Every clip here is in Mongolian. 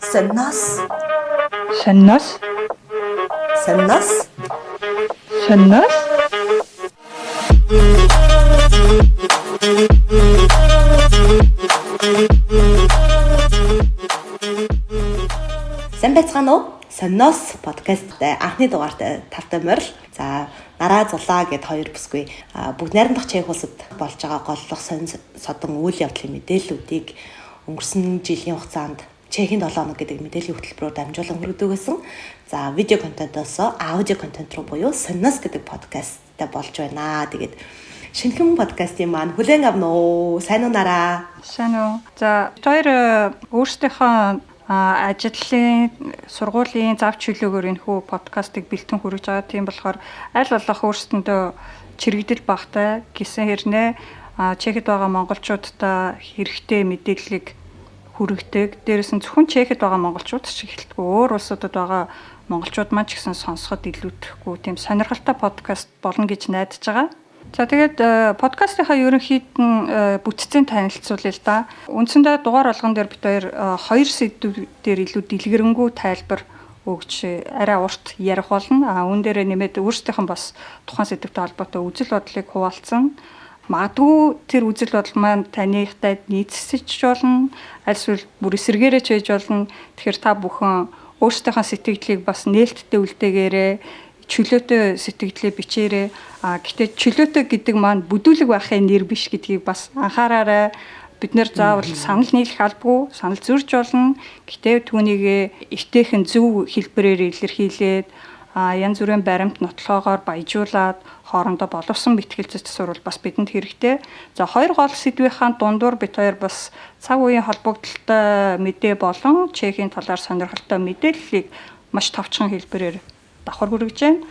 Саннас. Саннас. Саннас. Саннас. Сайн байцгаана уу? Саннос подкасттай анхны дугаарт тавтай морил. За нараа зулаа гэд хоёр бүсгүй бүгд найрамдах Чех улсад болж байгаа голлох содон үйл явдлын мэдээллүүдийг өнгөрсөн жилийн хугацаанд Чехийн 7 хоног гэдэг мэдээллийн хөтөлбөрөөр дамжуулан хүргэдэг байсан. За видео контентоос аудио контент руу буюу Саннос гэдэг подкасттай болж байна. Тэгээд шинэхэн подкастын маань хүлээн авна уу? Сайн уу нараа? Сайн уу. За хоёр өөрсдийнхөө ажлын сургуулийн зав чөлөөгөөр энэ хүү подкастыг бэлтэн хүргэж байгаа. Тийм болохоор аль болох өөрсдөндөө чирэгдэл багтай гэсэн хэрнээ Чехэд байгаа монголчуудаа хэрэгтэй мэдээллийг хүргэдэг. Дээрээс нь зөвхөн Чехэд байгаа монголчууд шиг хэлтгүү өөр улсуудад байгаа монголчууд маань ч гэсэн сонсоход илүүдэхгүй тийм сонирхолтой подкаст болно гэж найдаж байгаа. За тэгээд подкастынхаа ерөнхийдэн бүтцийн танилцуулъя л да. Үндсэндээ дугаар болгон дээр бид хоёр сэдвээр илүү дэлгэрэнгүй тайлбар өгч арай урт ярих болно. Үүн дээрээ нэмээд өөрсдийнх нь бас тухайн сэдвтэй холбоотой үзэл бодлыг хуваалцсан. Магадгүй тэр үзэл бодол маань танихтай нийцсэж болно. Аль эсвэл бүр эсэргээрээ ч байж болно. Тэгэхээр та бүхэн өөрсдийнхөө сэтгэлдлийг бас нээлттэй үлдээгээрэй. Чөлөөтэй сэтгэлдээ бичээрэй. Гэхдээ чөлөөтэй гэдэг маань бүдүүлэг байхын нэр биш гэдгийг бас анхаараарай. Бид нэр заавал санал нийлэх албагүй, санал зөрж болно. Гэхдээ түүнийг эвтэйхэн зөв хэлбэрээр илэрхийлээд янз бүрийн баримт нотлохоогоор баяжуулаад хоорондоо боловсон бэтгэл засвар бас бидэнд хэрэгтэй. За хоёр гол сэдвийнхаа дундуур бид хоёр бас цаг үеийн холбогдолтой мэдээ болон Чехийн талаар сонирхолтой мэдээллийг маш товчхон хэлбэрээр давхар хүргэж байна.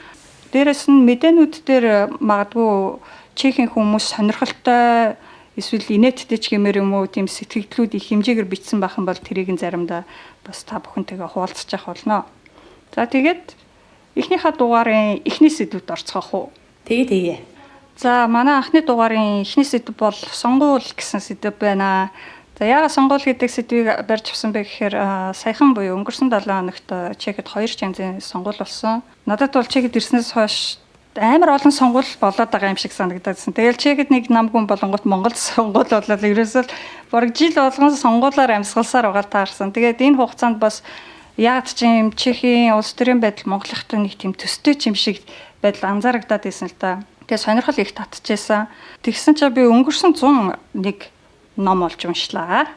Дээрээс нь мэдээнүүд дээр магадгүй Чехийн хүмүүс сонирхолтой эсвэл инээдтэй ч гэмээр юм уу тийм сэтгэлдлүүд их хэмжээгээр бичсэн байх юм бол тэрийг нь заримдаа бас та бүхэнтэйгээ хуваалцаж явах болно. За тэгээд эхнийхээ дугаарын эхний сэдвүүд орцгоох уу? Тэгээ. За манай анхны дугаарын эхний сэдв бол сонгуул гэсэн сэдв байна. За яагаад сонгуул гэдэг сэдвийг барьж авсан бэ гэхээр саяхан буюу өнгөрсөн 7 хоногт Чехэд 2 янзын сонгуул болсон. Надад бол Чехэд ирснээс хойш амар олон сонгуул болоод байгаа юм шиг санагдагдсан. Тэгэл Чехэд нэг намгүй болонгот Монголд сонгуул болоод ерөөсөө бараг жил болгон сонгуулаар амьсгалсаар байгаа таарсан. Тэгээд энэ хугацаанд бас яад ч юм Чехийн улс төрийн байдал Монголынхтай нэг тийм төстэй ч юм шиг байдал анзаарагдаад байсан л да. Тэгээд сонирхол их татчихсан. Тэгсэн чинь би өнгөрсөн 101 ном олж уншлаа.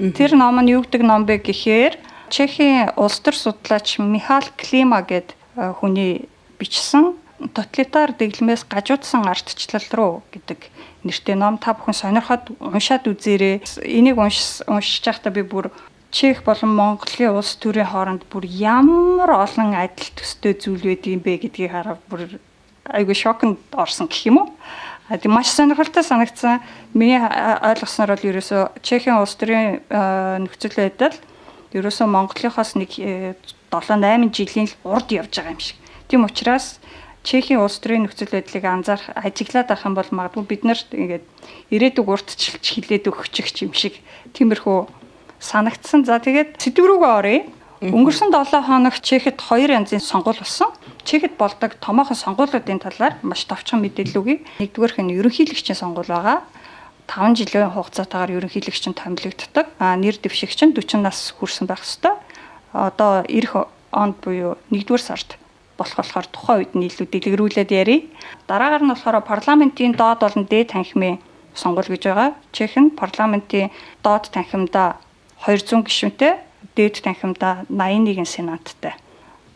Тэр ном нь юу гэдэг ном бэ гэхээр Чехийн улс төр судлаач Михаил Клима гэдэг хүний бичсэн тоталитар дэглэмээс гажуудсан ардчлал руу гэдэг нэртэй ном. Та бүхэн сонирхоод уншаад үзээрэй. Энийг уншиж байхдаа би бүр Чех болон Монголын улс төрийн хооронд бүр ямар олон адил төстэй зүйл байдığım бэ гэдгийг хараад бүр айгүй шокнд орсон гэх юм уу. Тийм маш сонирхолтой санагдсан. Миний ойлгосноор бол ерөөсөө Чехийн улс төрийн нөхцөл байдал ерөөсөө Монголынхоос нэг 7-8 жилийн урд явж байгаа юм шиг. Тийм учраас Чехийн улс төрийн нөхцөл байдлыг анзаарах, ажиглаад авах юм бол магадгүй бид нарт ингээд ирээдүг уртчилж хилээд өгчих юм шиг тиймэрхүү санагдсан. За тэгээд сэдв рүүгээ оръё. Өнгөрсөн 7 хоног Чехэд 2 янзын сонгуул болсон. Чехэд болдог томоохон сонгуулиудын талаар маш товчхон мэдээлэл өгье. Нэгдүгээрх нь ерөнхийлөгчийн сонгуул байгаа. 5 жилийн хугацаатаагаар ерөнхийлөгч нь томилогддог. Нэр дэвшигч нь 40 нас хүрсэн байх ёстой. Одоо эх онд буюу 1-р сард болохоор тухайн үед нь илүү дэлгэрүүлээд ярив. Дараагаар нь болохоор парламентын доод болон дээд танхимын сонгуул гэж байгаа. Чех нь парламентын доод танхимдаа 200 гишүүнтэй, дээд танхимдаа 81 сенаттай.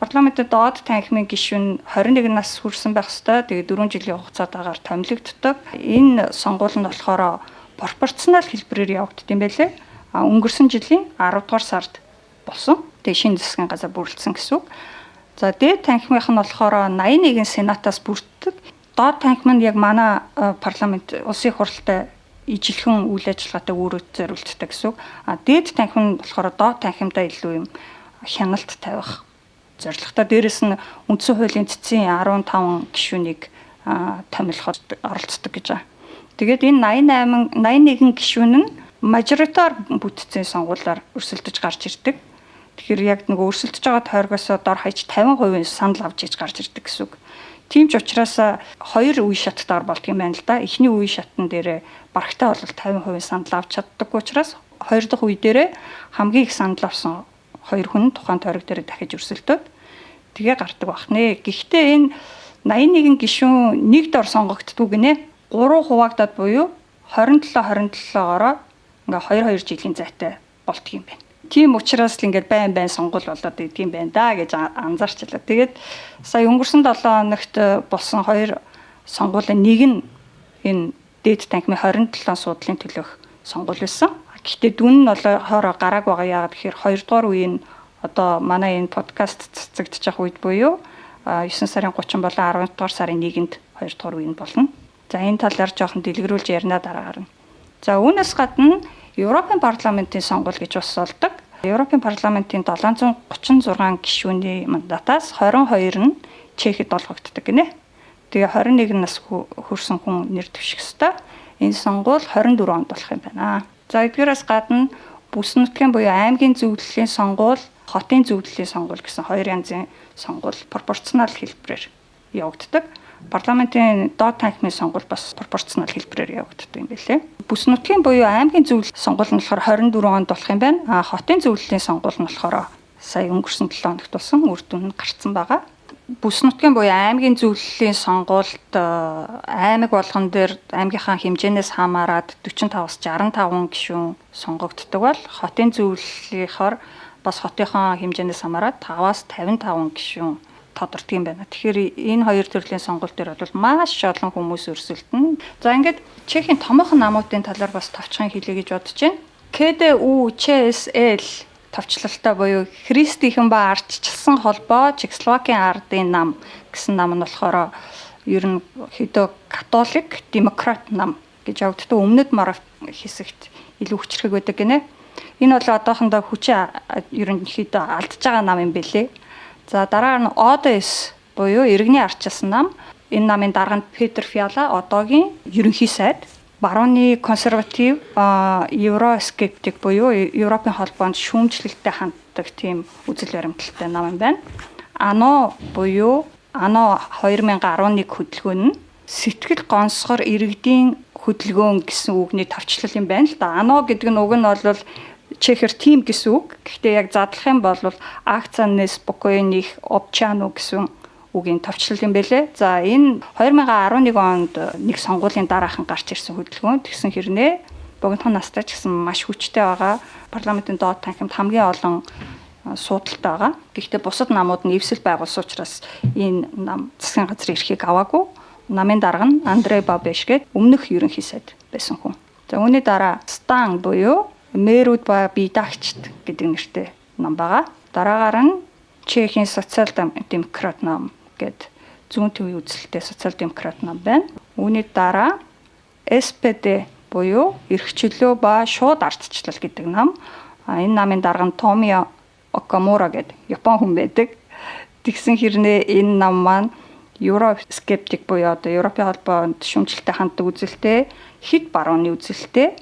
Парламентын доод танхимын гишүүн 21 нас хүрсэн байх ёстой. Тэгээд 4 жилийн хугацаатаагаар томилогддог. Энэ сонгуул нь болохоор пропорционал хэлбэрээр явагддаг юм байлээ. Өнгөрсөн жилийн 10 дугаар сард болсон. Тэгээд шинэ засгийн газар бүрэлдсэн гэсэн үг. За дээд танхимынх нь болохоор 81 сенатаас бүрддэг. Доод танхим нь яг манай парламент улсын их хурлтай ижилхэн үйл ажиллагаатай өөрөө зориултдаг гэсэн үг. Дээд танхим нь болохоор доод танхимдаа илүү юм хяналт тавих зорилготой. Дээрэс нь үндсэн хуулийн цэцгийн 15 гишүүнийг томилоход оролцдог гэж байна. Тэгээд энэ 81 гишүүн нь мажоритар бүтцийн сонгуулиар өрсөлдөж гарч ирдэг. Тэгэхээр яг нөгөө өрсөлдөж байгаа тойргоос дор хаяж 50% санал авч иж гарч ирдэг гэсэн үг. Тийм ч учраас хоёр үе шаттаар болдго юм байна л да. Эхний үе шатн дээр барагтаа бол 50% санал авч чаддаггүй учраас хоёр дахь үе дээр хамгийн их санал авсан хоёр хүн тухайн тойрог дээр дахиж өрсөлдөөд тэгээ гардаг бахнэ. Гэхдээ энэ 81 гишүүн нэг дор сонгогддог гинэ. 3 хуваагдаад буюу 27-27-ороо ингээ 2 жилийн зайтай болдго юм байна. Тийм учраас л ингээд байн сонгуул болоод идэм байна да гэж анзаарчлаа. Тэгээд сая өнгөрсөн 7 хоногт болсон 2 сонгуулийн нэг нь энэ дээд танхимын 27 суудлын төлөөх сонгуул байсан. Гэхдээ дүн нь болохоор гарааг байгаа. Яагаад гэхээр 2 дугаар үе нь одоо манай энэ подкаст цацагдчих үед буюу 9 сарын 30 болон 11 дугаар сарын 1-нд 2 дугаар үе нь болно. За энэ талаар жоохон дэлгэрүүлж ярина дараагаар нь. За үүнээс гадна Европын парламентын сонгуул гэж бас болдог. Европын парламентын 736 гишүүний мандатаас 22 нь Чехэд олгогддог гинэ. Тэгээ 21 нас хүрсэн хүн нэр дэвших ёстой. Энэ сонгуул 24 онд болох юм байна. За эдгээрээс гадна бүс нутгийн буюу аймгийн зөвлөлийн сонгуул, хотын зөвлөлийн сонгуул гэсэн хоёр янзын сонгуул пропорционал хэлбэрээр явагддаг. Парламентын доод танхимын сонгуул бас пропорционал хэлбэрээр явагддаг юм билээ. Бүс нутгийн буюу аймгийн зөвлөлийн сонгуул нь болохоор 24 онд болох юм байна. Хотын зөвлөлийн сонгуул нь болохоор сая өнгөрсөн 7 хоногт болсон үр дүн нь гарцсан байгаа. Бүс нутгийн буюу аймгийн зөвлөлийн сонгуульд аймаг болгон дээр аймгийнхаа хэмжээнээс хамаарат 45-аас 65 гишүүн сонгогддог бол хотын зөвлөлийнхоор бас хотынхаа хэмжээнээс хамаарат 5-аас 55 гишүүн тодордог юм байна. Тэгэхээр энэ хоёр төрлийн сонгуул дээр бол маш олон хүмүүс өрсөлдөнө. За ингээд Чехийн томоохон намуудын талаар бас товчхон хэлье гэж бодож байна. КДУ, ЧСЛ товчлолтой буюу Христийнхэн ба ардчилсан холбоо Чехословакийн ардын нам гэсэн нам нь болохоор ер нь хэдөө католик демократ нам гэж явагддаг. Өмнөд Моров хэсэгт илүү хүчрхэг байдаг гинэ. Энэ бол одоохондоо хүчээ ерөнхийдөө алдж байгаа нам юм билээ. За дараа нь ОДС буюу иргэний ардчилсан нам. Энэ намын дарганд Петр Фиала одоогийн ерөнхий сайд, барууны консерватив, евроскептик буюу Европын холбоонд шүүмжлэлтэй ханддаг тийм үзэл баримталтай нам юм байна. АНО буюу АНО 2011 хөдөлгөөн нь сэтгэл гонсгор иргэдийн хөдөлгөөн гэсэн үгний товчлол юм байна л да. АНО гэдэг нь уг нь бол Чехэр тим гэсэн үг. Гэхдээ яг задлах юм бол акцияны спокойных обчану гэсэн үгийн товчлол юм бэлээ. За энэ 2011 онд нэг сонгуулийн дараахан гарч ирсэн хөдөлгөөн. Тэгсэн хэрнээ богинохон настай ч гэсэн маш хүчтэй байгаа. Парламентын доод танхимд хамгийн олон суудалтай байгаа. Гэхдээ бусад намууд нь эвсэл байгуулсан учраас энэ нам засгийн газрын эрхийг аваагүй. Намын дарга нь Андрей Бабеш гээд өмнөх ерөнхий сайд байсан хүн. За үүний дараа Стан буюу Мэрүүд ба бидагчд гэдэг нэртэй нам байгаа. Дараагаар нь Чехийн социал-демократ нам гэд зүүн төвийн үзэлтэй социал-демократ нам байна. Үүний дараа SPD буюу эрх чөлөө ба шууд ардчлал гэдэг нам. Энэ намын дарга нь Томио Окамура гэдэг Япон хүн байдаг. Тэгсэн хэрнээ энэ нам маань евроскептик буюу одоо Европын холбоонд шүүмжлэлтэй ханддаг үзэлтэй, хэд барууны үзэлтэй,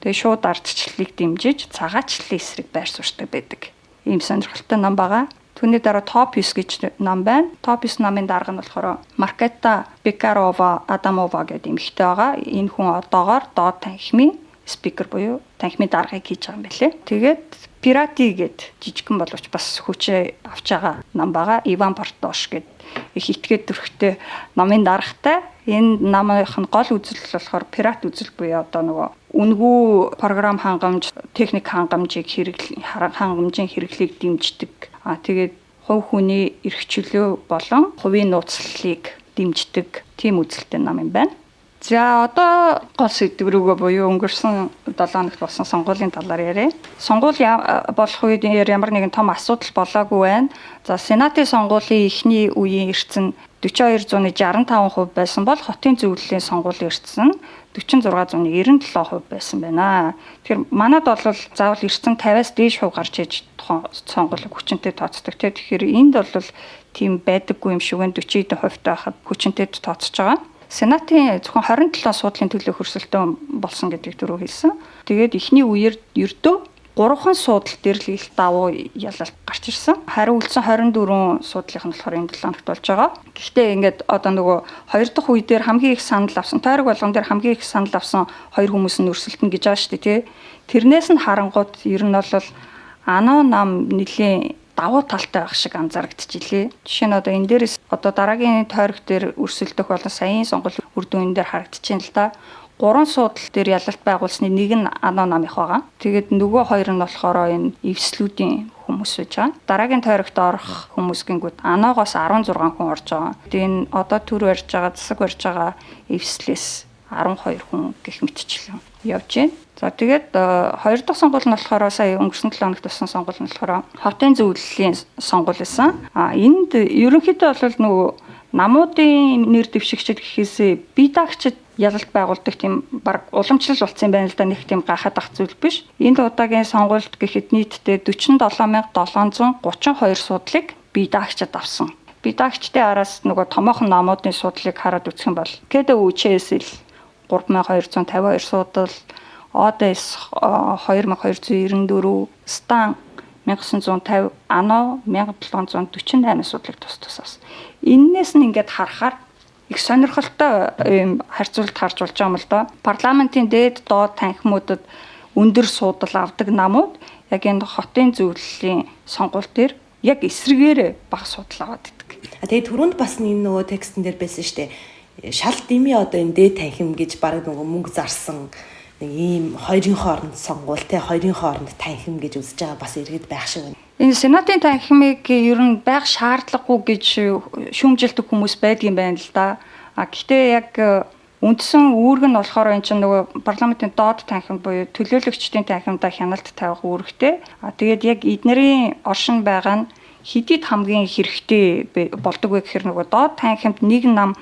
тэгээ шууд ардчлалыг дэмжиж цагаачлалын эсрэг байр суурьтай байдаг. Ийм сонирхолтой нам байгаа. Түүний дараа топ 9 гэж нам байна. Топ 9 намын дарга нь болохоор Маркета Бекарова Адамова гэдэг эмэгтэй байгаа. Энэ хүн одоогоор доод танхимын спикер буюу танхимын даргыг хийж байгаа юм билээ. Тэгээд Пирати гэд жижигхэн боловч бас хүчээ авч байгаа нам байгаа. Иван Бартош гэд их итгээд төрхтэй намын даргатай. Энэ намынх нь гол үзэл болохоор пират үзэл буюу одоо нөгөө үнэгүй програм хангамж, техник хангамжийг хангамжийн хэрэглийг дэмждэг. Тэгээд хувь хүний эрх чөлөө болон хувийн нууцлалыг дэмждэг тийм үзэлтэй нам юм байна. За одоо гол сэдв рүүгээ буюу өнгөрсөн 7 хоногт болсон сонгуулийн талаар яриа. Сонгуул болох үед ямар нэгэн том асуудал болоогүй байна. За Сенатын сонгуулийн эхний үеийн эрдсэн 4265% байсан бол хотын зөвлөлийн сонгуулийн эрдсэн 4697% байсан байна. Тэгэхээр манад бол заавал эрдсэн 50-аас дээш хувь гарч иж тухайн сонгуулийг хүчинтэй тооцдог. Тэгэхээр энд бол тийм байдаггүй юм шиг байна. 40% байхад хүчинтэй тооцож байгаа. Сенатын зөвхөн 27 суудлын төлөөх өрсөлдөөн болсон гэдгийг түрүү хэлсэн. Тэгээд эхний үеэр ердөө 3 суудлын дээр л их давуу ялалт гарч ирсэн. Хариу үлдсэн 24 суудлынх нь болохоор энэ 7 хоногт болж байгаа. Гэхдээ ингээд одоо нөгөө 2 дахь үе дээр хамгийн их санал авсан, тойрог болгон дээр хамгийн их санал авсан 2 хүмүүс нь өрсөлдөн гэж байгаа шүү дээ, тий. Тэрнээс нь харангууд ер нь бол анаа нам нэлийн давуу талтай байх шиг анзаарэгдчихлээ. Жишээ нь одоо энэ дээрээс одоо дараагийн тойрог дээр өрсөлдөх болон саяын сонгуул үр дүн энэ дээр харагдчихээн л да. 3 суудлын дээр ялалт байгуулсны нэг нь анаа намынх байгаа. Тэгээд нөгөө хоёр нь болохоор энэ эвслүүдийн хүмүүс байж байгаа. Дараагийн тойрогт орох хүмүүс гингүүд анаагоос 16 хүн орж байгаа. Тэгээд энэ одоо төр барьж байгаа, засаг барьж байгаа эвслээс 12 хүн гэх мэтчлэн явж байна. За тэгээд 2 дахь сонгуул нь болохоор сая өнгөрсөн 7 хоногт болсон сонгуул нь болохоор хотын зөвлөлийн сонгуул байсан. Энд ерөнхийдөө бол нөгөө намуудын нэр дэвшигчид гэхээсээ бие даагчид ялалт байгуулдаг тийм баг уламжлал болсон байна л да, нэг тийм гахаад ах зүйл биш. Энэ удаагийн сонгуульд гэхэд нийтдээ 47732 суудлыг бие даагчид авсан. Бие даагчдын араас нөгөө томоохон намуудын суудлыг хараад үзэх юм бол КДУ-ЧС 3252 суудал, ОДС 2294, СТАН 1950, АНО 1748 суудлыг тус авсан. Эннээс нь ингээд харахаар их сонирхолтой харьцуулалт харж болж байгаа юм л да. Парламентын дээд доод танхимуудад өндөр суудал авдаг намууд яг энэ хотын зөвлөлийн сонгуул дээр яг эсрэгээр бага суудал аваад идэг. Тэгээд түрүүнд бас энэ нөгөө текстэн дээр байсан шүү дээ. Шал дими одоо энэ дээд танхим гэж баг нөгөө мөнгө зарсан нэг ийм хоёрын хооронд сонгуул те хоёрын хооронд танхим гэж үзэж байгаа бас иргэд байх шиг байна. Энэ сенатын танхимыг ер нь байх шаардлагагүй гэж шүүмжилдэг хүмүүс байдгийн байна л да. Гэхдээ яг үндсэн үүрэг нь болохоор энэ чинь нөгөө парламентын доод танхим буюу төлөөлөгчдийн танхимдаа хяналт тавих үүрэгтэй. Тэгээд яг эднэрийн оршин байгаа нь хэдийд хамгийн хэрэгтэй болдог вэ гэхээр нөгөө доод танхимд нэг нам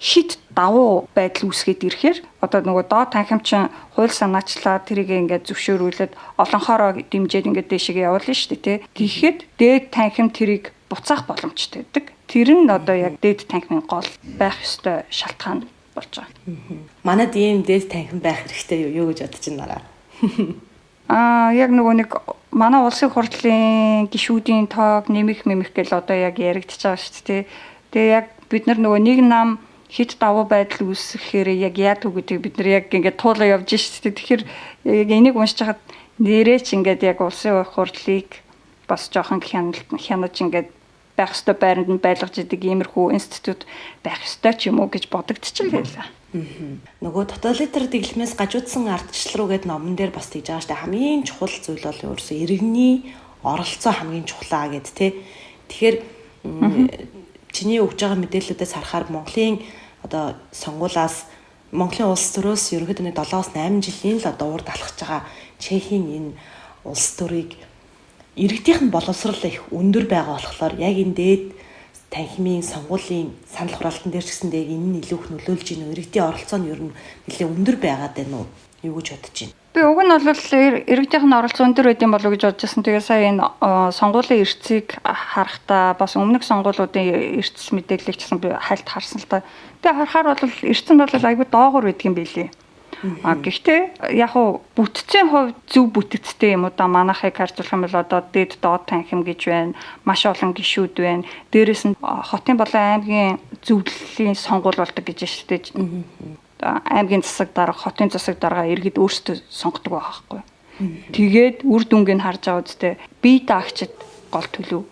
хит давуу байдал үүсгээд ирэхээр одоо нөгөө доод танхимчин хууль санаачлаа тэрийг ингээд зөвшөөрүүлээд олонхороо дэмжиж ингээд дэшегээ явуулна шүү дээ тий. Тэгэхэд дээд танхим тэрийг буцаах боломжтой байдаг. Тэр нь одоо яг дээд танхимын гол байх ёстой шалтгаан болж байгаа. Манайд ийм дээд танхим байх хэрэгтэй юу гэж бодож байна. Яг нөгөө нэг манай улсын хурлын гишүүдийн тоог нэмэх гэл одоо яг яригдчихэж байгаа шүү дээ. Тэгээ яг бид нар нөгөө нэг нам хит давуу байдал үүсгэхээр яг яад үг гэдэг бид нар яг ингээд туулаа явж шүү дээ. Тэгэхээр яг энийг уншиж хахад нэрээч ингээд яг улсын хурлыг бас жоохон хянаж ингээд байх ёстой байранд нь байлгаж идэг иймэрхүү институт байх ёстой ч юм уу гэж бодогдчихлээ байлаа. Нөгөө тоталитар дэглэмээс гажуудсан ардчлал руу гэдэг номон дээр бас тэгж байгаа шүү дээ. Хамгийн чухал зүйл бол ерөөсөө иргэний оролцоо хамгийн чухлаа гэд тэ. Тэгэхээр чиний өгж байгаа мэдээллүүдээс харахаар Монголын одоо сонгуулаас Монголын улс төрөөс ерөнхийдөө 7-8 жилийн л одоо урд алхаж байгаа Чехийн энэ улс төрийг иргэдийнх нь боловсрол их өндөр байгаа болохоор яг энэ дээд танхимын сонгуулийн санал хураалтан дээр ч гэсэндээ энэ нь илүү их нөлөөлж ийн иргэдийн оролцоо нь ер нь нэлээд өндөр байгаад байна уу? Юу гэж бодож байна? Би уг нь бол иргэдийнх нь оролцоо өндөр байд юм болов уу гэж бодож байсан. Тэгээ сая энэ сонгуулийн эрсцийг харахтаа бас өмнөх сонгуулиудын эрсц мэдээллийг ч гэсэн би хальт харсан л та. Тэгээ харахаар бол эрсц нь бол айгүй доогуур байдаг юм билий. Гэхдээ яг уу бүтцийн хувьд зөв бүтцтэй юм уу да манайхыг харьцуулах юм бол одоо дээд доод танхим гэж байна. Маш олон гишүүд байна. Дээрээс нь хотын болон аймгийн зөвлөлийн сонгуул болдог гэж байна шүү дээ. Аймгийн засаг дарга, хотын засаг дарга иргэд өөрсдөө сонгодог байгаа байхгүй. Тэгээд үр дүнгийг харж байгаа үстэй бие даагчид гол төлөв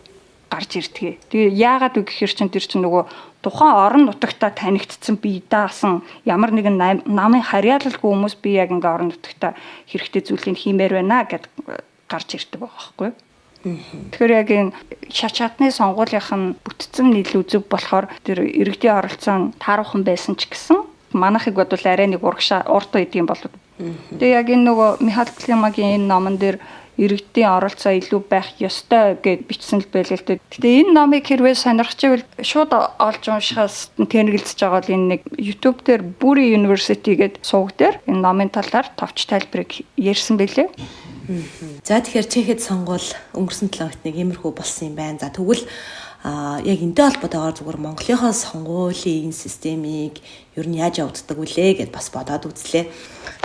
гарч ирдэг. Тэгээ яагаад үг гэхээр чин тэр чин нөгөө тухайн орон нутагтаа танигдсан бие даасан ямар нэгэн намын харьяалалгүй хүмүүс би яг ингээ орон нутагтаа хэрэгтэй зүйлийг хиймээр байна гэд гарч ирдэг байгаа байхгүй. Тэгэхээр яг энэ шачаатны сонгуулийнх нь бүтцэн илүү зөв болохоор тэр иргэдийн оролцоо нь тааруухан байсан ч гэсэн манайхыг бодвол арай нэг урт байд юм болов. Тэгээ яг энэ нөгөө Михаил Климагийн энэ номон дээр иргэдийн оролцоо илүү байх ёстой гэд бичсэн л байлээ л дээ. Гэтэ энэ номыг хэрвээ сонирхч ивэл шууд олж уншихаас тэнэгэлзэж байгаа л энэ нэг YouTube дээр Bury University гэдэг суваг дээр энэ номын талаар товч тайлбарыг ярьсан байлээ. За тэгэхээр Чехэд сонгуул өнгөрсөн 7 хоногт нэг иймэрхүү болсон юм байна. За тэгвэл Яг энэтэй холбоотойгоор зүгээр Монголынхоо сонгуулийн системийг ер нь яаж явагддаг вүлээ гэд бас бодоод үзлээ.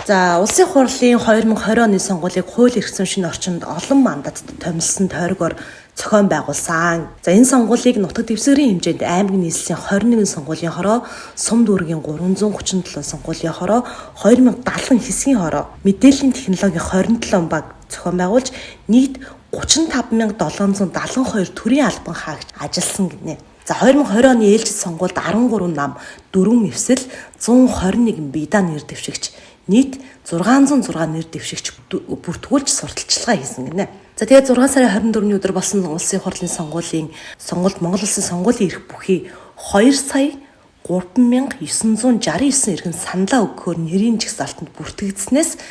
За улсын хурлын 2020 оны сонгуулийг хууль эрх зүйн шинэ орчинд олон мандатд томилсон тойрогоор зохион байгуулсан. За энэ сонгуулийг нутаг дэвсгэрийн хэмжээнд аймаг нийслэлийн 21 сонгуулийн хороо, сум дүүргийн 337 сонгуулийн хороо, 2070 хэсгийн хороо, мэдээллийн технологийн 27 баг зохион байгуулж нийт 35772 төрлийн албан хаагч ажилласан гинэ. За 2020 оны ээлжид сонгуульд 13 нам, 4 эвсэл, 121 бийда нэр дэвшигч, нийт 606 нэр дэвшигч бүртгүүлж сурталчилгаа хийсэн гинэ. За тэгээд 6 сарын 24-ний өдөр болсон улсын хурлын сонгуульд Монгол Улсын сонгуулийн эрх бүхий 2 сая 3969 иргэн саналаа өгөхөөр нэрийн жагсаалтанд бүртгэгдснээс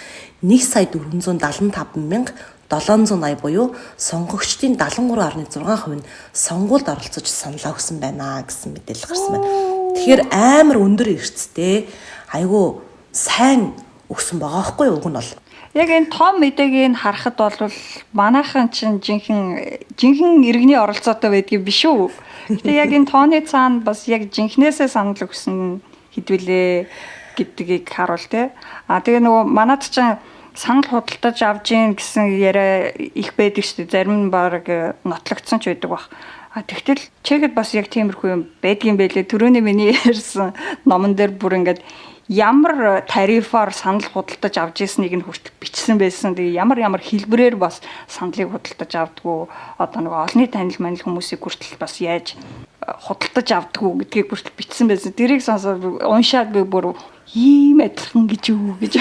1 сая 475,780 буюу сонгогчдын 73.6% нь сонгуульд оролцож саналаа өгсөн байна гэсэн мэдээлэл гарсан байна. Тэгэхээр амар өндөр эрсдэлтэй айгүй сайн өгсөн байгаа байхгүй юу? Уг нь бол яг энэ том мэдээг харахад бол манайхан чинь жинхэнэ иргэний оролцоотой байдгийг биш үү? Гэтэ яг энэ тооны цаана бас яг жинхнээсээ санал өгсөн хэдвэлээ гэдгийг харуул те. Тэгээ нөгөө манад чинь санал худалдаж авж ийн гэсэн яриа их байдаг шүү дээ. Зарим нь баг нотлогдсон ч байдаг баг. Тэгтэл чегэд бас яг тиймэрхүү юм байдгийн байлээ. Төрөний миний ярьсан номон дээр бүр ингээд ямар тарифаар санал худалдаж авч ийснийг нь хүртэл бичсэн байсан. Тэгээ ямар хэлбэрээр бас саналыг худалдаж авдгүү, одоо нөгөө олонний танил манил хүмүүсийг хүртэл бас яаж худалдаж авдгүү гэдгийг хүртэл бичсэн байсан. Тэрийг сонсоод уншаад би бүр ийм адилхан гэж юу гэж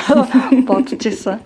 бодож ирсэн.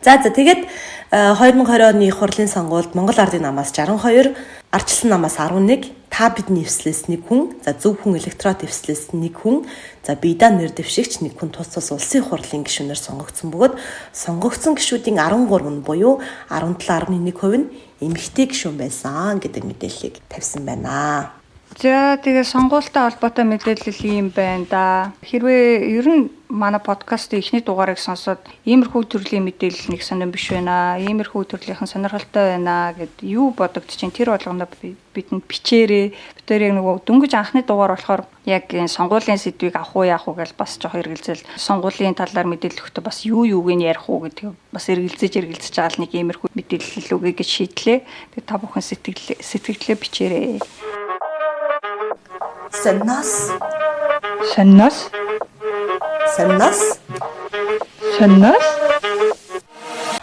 За тэгээд 2020 оны их хурлын сонгуульд Монгол Ардын намаас 62, ардчилсан намаас 11, та бидний эвслээс 1 хүн, за зөв хүн электорат эвслээс 1 хүн, за бийда нэр дэвшигч 1 хүн тус улсын хурлын гишүүнээр сонгогдсон бөгөөд сонгогдсон гишүүдийн 13 нь буюу 17.1% нь эмэгтэй гишүүн байсан гэдэг мэдээллийг тавьсан байна. За тэгээ сонгуультай холбоотой мэдээлэл ийм байна да. Хэрвээ ер нь манай подкастын эхний дугаарыг сонсоод иймэрхүү төрлийн мэдээлэл нэг сонирн биш байна. Иймэрхүү төрлийнхэн сонирхолтой байна гэд юу бодогдож чинь тэр болгоно бидэнд бичээрээ. Бид тэр яг нөгөө дөнгөж анхны дугаар болохоор яг энэ сонгуулийн сэдвийг авах уу яах уу гэж бас жоох эргэлзэл сонгуулийн талаар мэдээлэл өгөхдөө бас юу юуг нь ярих уу гэдгийг бас эргэлзэж байгаа л нэг иймэрхүү мэдээлэл өгье гэж шийдлээ. Тэгээ та бүхэн сэтгэлдээ бичээрээ. Саннас.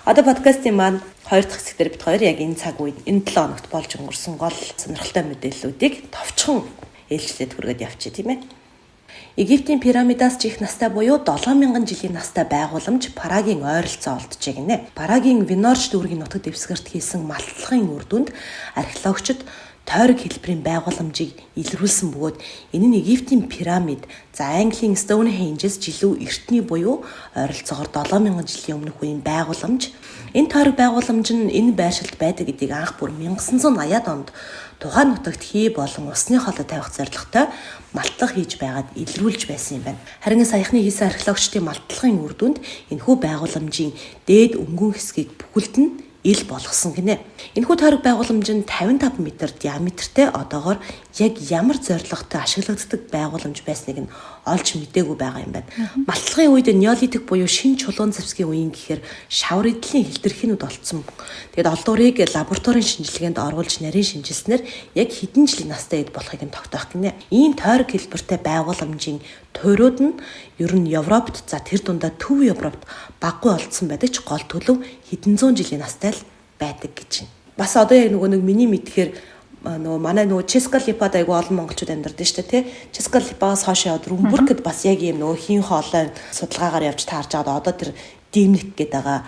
Одоо подкастын маань 2 дахь хэсгээр бид хоёр яг энэ цаг үед энэ 7 хоногт болж өнгөрсөн гол сонирхолтой мэдээллүүдийг товчхон ээлжлээд хүргээд явчих тийм ээ. Египтийн пирамидаас ч их настай буюу 7000 жилийн настай байгууламж Парагийн ойролцоо олджээ гинэ. Парагийн Винорж дүүргийн нутаг дэвсгэрт хийсэн малтлагын үр дүнд археологчид тойрог хэлбэрийн байгууламжийг илрүүлсэн бөгөөд энэ нь Египтийн пирамид, за Английн Stonehenge-с жилүү эртний буюу ойролцоогоор 7000 жилийн өмнөх үеийн байгууламж. Энэ тойрог байгууламж нь энэ байршилд байдаг гэдгийг анх бүр 1980-ад онд тухайн нутагт хий болон усны хоолой тавих зорилготой малтлага хийж байгаад илрүүлж байсан юм байна. Харин саяхны хийсэн археологчдын малтлагын үр дүнд энэхүү байгууламжийн дээд өнгөн хэсгийг бүхэлд нь ил болгосон гинэ. Энэхүү тойрог байгууламж нь 55 м диаметртэй, одоогоор яг ямар зорилготой ашиглагддаг байгууламж байсныг нь олж мэдээгүй байгаа юм байна. Малтлагын үед неолитик буюу шинэ чулуун завсгийн үеийн гэхээр шавар эдлийн хилдэрхийнүүд олцсон. Тэгээд олдуурыг лабораторийн шинжилгээнд оруулж нарийн шинжилснээр яг хэдэн жилийн настай эд болохыг нь тогтоох гинэ. Ийм тойрог хэлбэртэй байгууламжийн туйрууд нь ер нь Европт, за тэр дундаа Төв Европт баггүй олдсон байдаг ч гол төлөв хэдэн зуун жилийн настай л байдаг гэж байна. Бас одоо яг нэг миний мэдхээр нөгөө манай нөгөө Ческа Липад айгу олон монголчууд амьдардаг шүү дээ тий. Ческа Липагаас хойш яваад Румбургт бас яг ийм нөгөө хийн хоолой судалгаагаар явж таарж байгаа. Одоо тэр Димнит гэдэг байгаа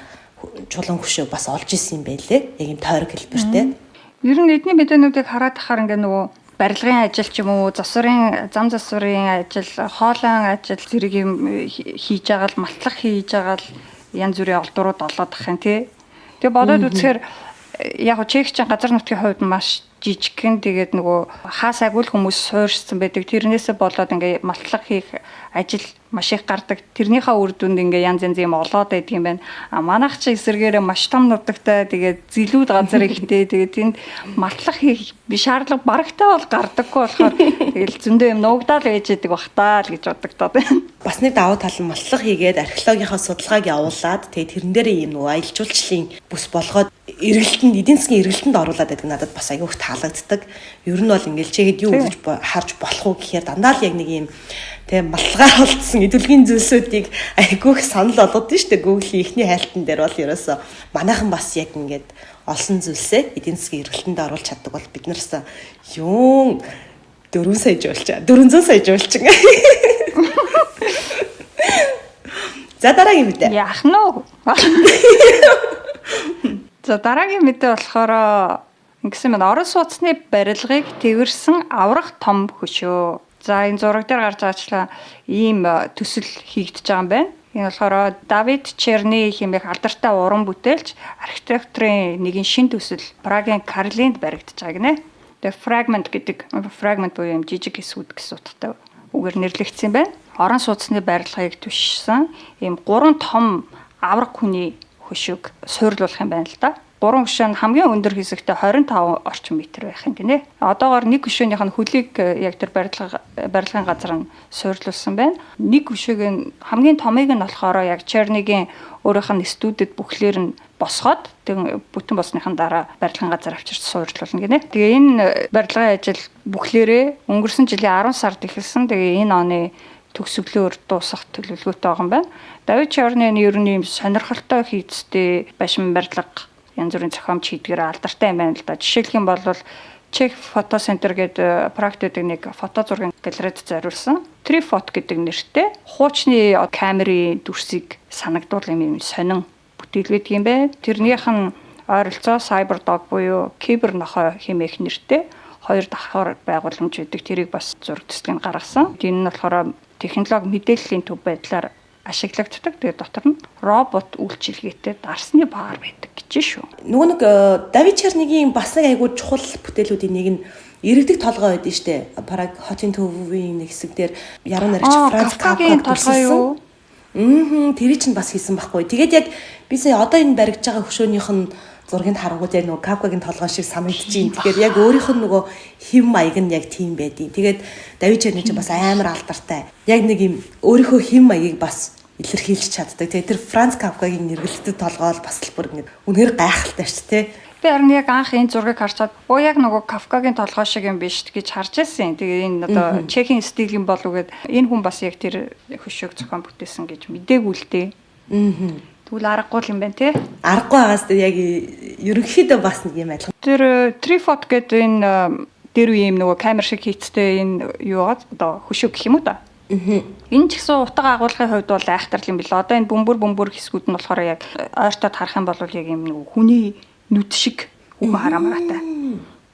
чулуун хөшөө бас олж исэн юм байлээ. Яг ийм тойрог хэлбэртэй. Ер нь эдний мэдээнүүдийг хараад тахаар ингээ нөгөө барилгын ажил ч юм уу, зам засварын ажил, хоолойн ажил зэрэг юм хийж байгаа л малтлах хийж байгаа л янз бүрийн олдурууд олоод ах юм тий. Тэгээ бодоод үзэхээр яг чекчин газар нутгийн хувьд маш жижигхэн тэгээд нөгөө хаас агуул хүмүүс суурьшсан байдаг. Тэрнээсээ болоод ингээ малтлах хийх ажил маш их гардаг. Тэрнийхээ үр дүнд ингээ янз янз юм олоод байдаг юм байна. Манайх чи эсэргээрээ маш том нутагтай тэгээд зилүүд газар ихтэй тэгээд тэнд малтлах хийх шаардлага барагтай бол гардаггүй болохоор тэгэл зөндөө юм нуугдаал ээж идэг бах таа л гэж бодогдоод байна. Бас нэг давуу тал нь малтлах хийгээд археологийнхаа судалгааг явуулаад тэгээд тэрэн дээр ийм нөгөө аялал жуулчлалын бүс болгоод эргэлтэнд эдийн засгийн эргэлтэнд оруулаад байдаг надад бас аягүй их таалагддаг. Ер нь бол ингээл чигэд юу гэж харж болох уу гэхээр дандаа л яг нэг ийм тэгээ маллагаар олдсон идэвхтэй зүйлсүүдийг айгүй их санал болгоод нь штэ Google-ийн ихний хайлтан дээр бол ерөөсө манайхан бас яг ингээд олсон зүйлсээ эдийн засгийн эргэлтэнд оруулж чаддаг бол бид нараас юун 4 сая жуулчаа 400 сая жуулчин. За дараагийн мэдээ. Яах нь уу? За дараагийн мэдээ болохоор ингэсэн байна. Орон сууцны барилгыг тэрсэн аврах том хөшөө. За энэ зураг дээр гарч байгаачлаа ийм төсөл хийгдэж байгаа юм байна. Энэ болохоор Давид Черни хэмээх алдартай уран бүтээлч архитектурын нэгэн шин төсөл Прагийн Карлинд баригдаж байгаа гинэ. The Fragment гэдэг fragment буюу юм жижиг хэсгүүд гэсэн утгатай үгээр нэрлэгдсэн юм байна. Орон сууцны барилгыг түшсэн ийм 3 том авраг хүний хөшөөг суйрлуулах юм байна л да. 3 хөшөө нь хамгийн өндөр хэсэгтээ 25 орчим метр байх юм гинэ. Одоогоор нэг хөшөөнийх нь хөлийг яг тэр барилгын газар нь суйрлуулсан байна. Нэг хөшөөгийн хамгийн томыг нь болохоор яг Чернигийн өөрийнх нь студид бүхлээр нь босгоод тэг бүтэн босныхан дараа барилгын газар авчирч суйрлуулна гинэ. Тэгээ энэ барилгын ажил бүхлээрээ өнгөрсөн жилийн 10 сард эхэлсэн. Тэгээ энэ оны төгсгөлөөр дуусах төлөвлөгөөтэй байгаа юм байна. Давид Черни нь ер нь юм сонирхолтой хийцтэй башин барилга янз бүрийн зохиомж хийдгээр алдартай юм байна л да. Жишээлх юм бол Чех фото центр гэдэг практикийн нэг фото зургийн галерейд зориулсан Trifot гэдэг нэртэй хуучны камерын дүрсийг санагдуул юм сонин бүтээлгээд юм байна. Тэрнийх нь ойролцоо CyberDog буюу кибер нохой хэмээх нэртэй хоёр давхар байгууламж байдаг. Тэрийг бас зураг төслийг гаргасан. Энэ нь болохоор технологи мэдээллийн төв байдлаар ашиглагддаг. Тэгээд дотор нь робот үйлчилгээтэй дарсны баар байдаг гэж шүү. Нөгөө нэг Давид Чернигийн бас нэг айгүй чухал бүтээлүүдийн нэг нь иргэдэг толгой байдсан шүү дээ. Параг хотын төвийн нэг хэсэг дээр яруу найрагч Франц Кафкаг төрсөн. Тэр чинь бас хийсэн байхгүй. Тэгээд яг би сая одоо энэ баригдж байгаа хөшөөнийх нь зургийг харангууд яг нөгөө Кафкагийн толгой шиг санагдчихээн. Тэгэхээр яг өөрийнх нь нөгөө хэм маяг нь яг тийм байдیں۔ Тэгээд Давид Черни чинь бас амар алдартай. Яг нэг юм өөрийнхөө хэм маягийг бас илэрхийлж чаддаг. Тэгээд тэр Франц Кафкагийн нэргэлтэд толгой бол бас л бүр ингэ үнээр гайхалтай шүү дээ. Би харин яг анх энэ зургийг харчаад яг нөгөө Кафкагийн толгой шиг юм биш гэж харж байсан. Тэгээд энэ одоо Чехийн стил юм болов гэд энэ хүн бас яг тэр хөшөөг зохион бүтээсэн гэж мдээгүй л дээ. Тэгвэл аргагүй юм байна те. Аргагүй байгаас тэр яг ерөнхийдөө бас нэг юм адилхан. Тэр Trifot гэдэг энэ дээр үе юм нөгөө камер шиг хийцтэй энэ юугаад одоо хөшөө гэх юм уу та. Энэ ч гэсэн утга агуулгын хувьд бол айхтар юм билээ. Одоо энэ бөмбөр хэсгүүд нь болохоор яг ойртоод харах юм бол яг юм нөгөө хүний нүд шиг үг харамаатай.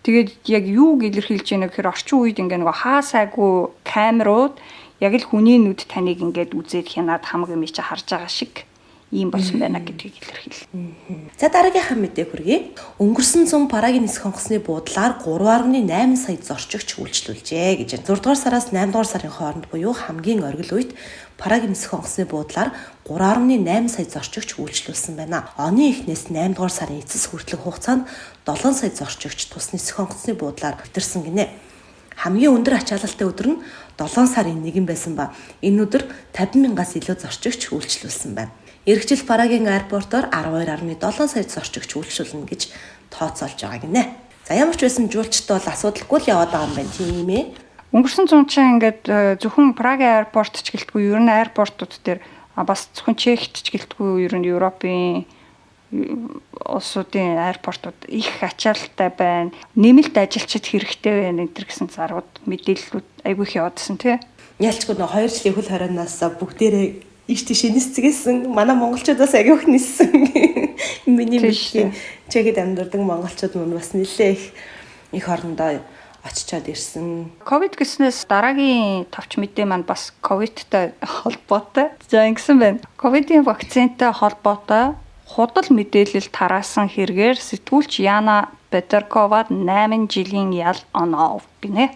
Тэгээд яг юу илэрхийлж яана гэхээр орчин үед ингээ нөгөө хаасайгүй камерууд яг л хүний нүд таныг ингээд үзээд хянаад хамаг юм чи харж байгаа шиг ийм болсон байна гэдгийг илэрхийлнэ. За дараагийнхаа мэдээ хүргэе. Өнгөрсөн зам Прагийн нисэх онгоцны буудлаар 3.8 сая зорчигч үйлчлүүлжээ гэж. 6 дугаар сараас 8 дугаар сарын хооронд буюу хамгийн оргил үед Прагийн нисэх онгоцны буудлаар 3.8 сая зорчигч үйлчлүүлсэн байна. Оны эхнээс 8 дугаар сарын эцэс хүртэлх хугацаанд 7 сая зорчигч тус нисэх онгоцны буудлаар битэрсэн гинэ. Хамгийн өндөр ачаалалтай өдөр нь 7 сарын 1 байсан ба энэ өдөр 50,000-аас илүү зорчигч үйлчлүүлсэн байна. Иргэжил Прагийн аэропортоор 12.7 сая зорчигч үйлчлүүлнэ гэж тооцоолж байгаа гинэ. За ямар ч байсан жуулчтай бол асуудалгүй л яваад байгаа юм байна тийм ээ. Өнгөрсөн зун чинь ингээд зөвхөн Прагийн аэропорт ч гэлтгүй ер нь аэропортууд дээр бас зөвхөн Чехт ч гэлтгүй ер нь Европын улсуудын аэропортууд их ачаалттай байна. Нэмэлт ажилчид хэрэгтэй байна энэ гэсэн зарууд мэдээллүүд айгүй их яваадсан тий. Ялчгүй нөө 2 жилийн хөл хорионоос бүгдээрээ иш тийш нисцгээсэн. Манай монголчуудаас агиух ниссэн. Миний мэдээ Чехэд амьдардаг монголчууд мөн бас нэлээ их орондоо очичоод ирсэн. Ковид гэснээс дараагийн товч мэдээ маань бас ковидтай холбоотой. За ингэсэн байна. Ковидын вакцинтай холбоотой худал мэдээлэл тараасан хэрэгээр сэтгүүлч Яна Петеркова 8 жилийн ял оноо гинэ.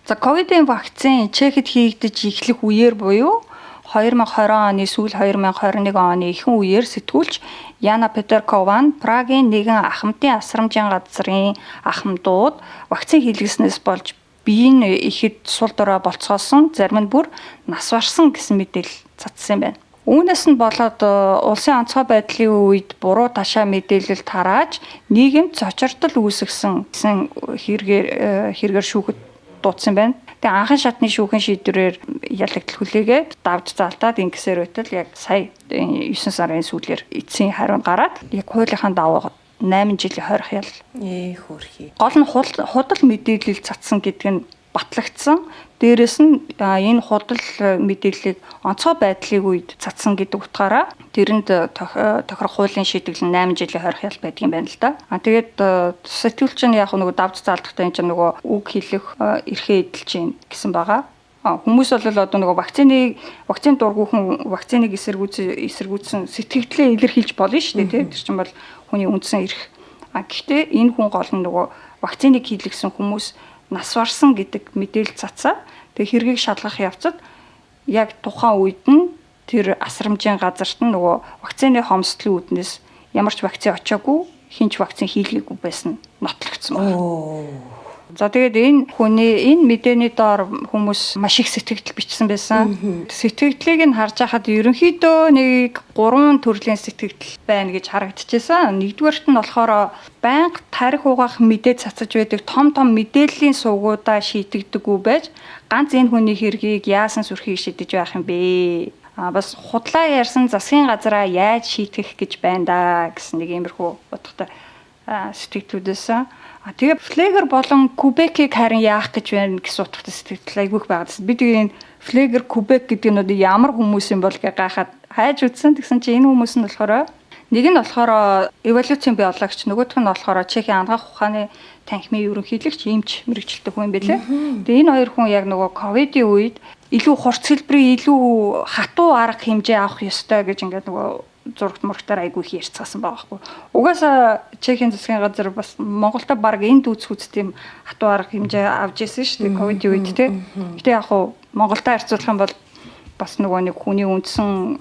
За ковидын вакцин Чехэд хийгдэж эхлэх үеэр буюу 2020 оны сүүл 2021 оны ихэнх үеэр сэтгүүлч Яна Петеркова нь Прагийн нэгэн ахмадын асрамжийн газрын ахмадууд вакцин хийлгэснээс болж бие нь ихэд сул дорой болцоосон, зарим нь бүр нас барсан гэсэн мэдээлэл цацсан байна. Үүнээс нь болоод улсын онцгой байдлын үед буруу ташаа мэдээлэл тарааж нийгэмд цочирдол үүсгэсэн гэсэн хэрэгээр шүүхэд дуудсан байна. Тэгээ анхан шатны шүүхэн шийдвэрээр ялагдал хүлээгээд давж залтаад ингэсээр байтал яг сая 9 сарын сүүлээр эцсийн хариунд гараад яг хуулийнхаа даваа 8 жилийн хорих ял. Хөөрхий. Гол нь худал мэдээлэл цацсан гэдэг нь батлагдсан. Дээрээс нь энэ худал мэдээллийг онцгой байдлын үед цацсан гэдэг утгаараа тэрэнд тохирох хуулийн шийтгэл нь 8 жилийн хорих ял байдгийн байна л да. Тэгээд сэтгүүлч нь яг нөгөө давж заалдахдаа энэ чинь нөгөө үг хэлэх эрхээ эдэлж гин гэсэн байгаа. Хүмүүс бол одоо нөгөө вакцин дургүйхэн вакциныг эсэргүүцсэн сэтгэгдлээ илэрхийлж болно шүү дээ, тийм. Тэр чинь бол хүний үндсэн эрх. Гэхдээ энэ хүн гол нь нөгөө вакциныг хийлгэсэн хүмүүс нас барсан гэдэг мэдээлэл цацаа. Тэгээ хэргийг шалгах явцад яг тухайн үед нь тэр асрамжийн газарт нь нөгөө вакцины хомсдлын үүднээс ямар ч вакцин очиагүй, хинч вакцин хийлгээгүй байсан нотлогдсон байна. За тэгээд энэ хүний энэ мэдээний доор хүмүүс маш их сэтгэгдэл бичсэн байсан. Сэтгэгдлийг нь харж байхад ерөнхийдөө нэг 3 төрлийн сэтгэгдэл байна гэж харагдчихсан. Нэгдүгээрт нь болохоор байнга тарих угаах мэдээ цацаж байдаг том мэдээллийн сувгуудаа шийдэгдэггүй байж ганц энэ хүний хэргийг яасан сүрхийг шийдэж байх юм бэ? Бас худлаа ярьсан засгийн газараа яаж шийтгэх гэж байна да гэсэн нэг иймэрхүү утгатай сэтгэгдлүүдээс. Тэгээ флегер болон кубекийг харин яах гэж байна гэсэн утгатай сэтгэл айгүйх байгаадсэн. Би тэгээ энэ флегер кубек гэдэг нь ямар хүмүүс юм бол гэж гайхаад хайж үзсэн. Тэгсэн чинь энэ хүмүүс нь болохоор нэг нь болохоор эволюцийн биологч, нөгөөх нь болохоор Чехийн анагаах ухааны танхимын ерөнхийлөгч, эмч мэрэгчлээ хүн байлээ. Тэгээ энэ хоёр хүн яг нөгөө ковидын үед илүү хурц хэлбэрийн илүү хатуу арга хэмжээ авах ёстой гэж ингээд нөгөө зурагт мөрөгтөр айгүй их ярьцгаасан байгаа байхгүй. Угаасаа Чехийн засгийн газар бас Монголда баг энд үүсгүүц тийм хатуу арга хэмжээ авч ирсэн шүү дээ ковидын үед тий. Гэтэ яг хуу Монголда харьцуулах юм бол бас нөгөө нэг хүний үндсэн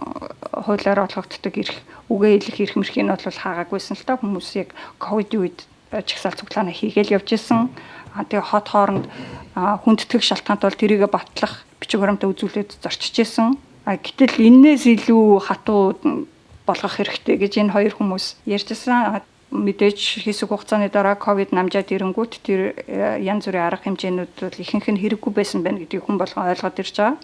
хуулиар олгогддог эрх үгээ хэлэх эрх мэрхийн нь бол хаагаагүйсэн л та хүмүүс яг ковидын үед чагсаал цуглаана хийгээл явж исэн. Тэгээ хот хооронд хүндэтгэх шалтгаант бол тэрийгэ батлах бичиг баримтаа үзүүлээд зорчиж исэн. Гэтэл энээс илүү хатуу болгох хэрэгтэй гэж энэ хоёр хүмүүс ярьжсэн. Мэдээж хэсэг хугацааны дараа ковид намжаад ирэнгүүт тэр янз бүрийн арга хэмжээнүүд бол ихэнх нь хэрэггүй байсан байна гэдгийг хүн болгон ойлгоод ирж байгаа.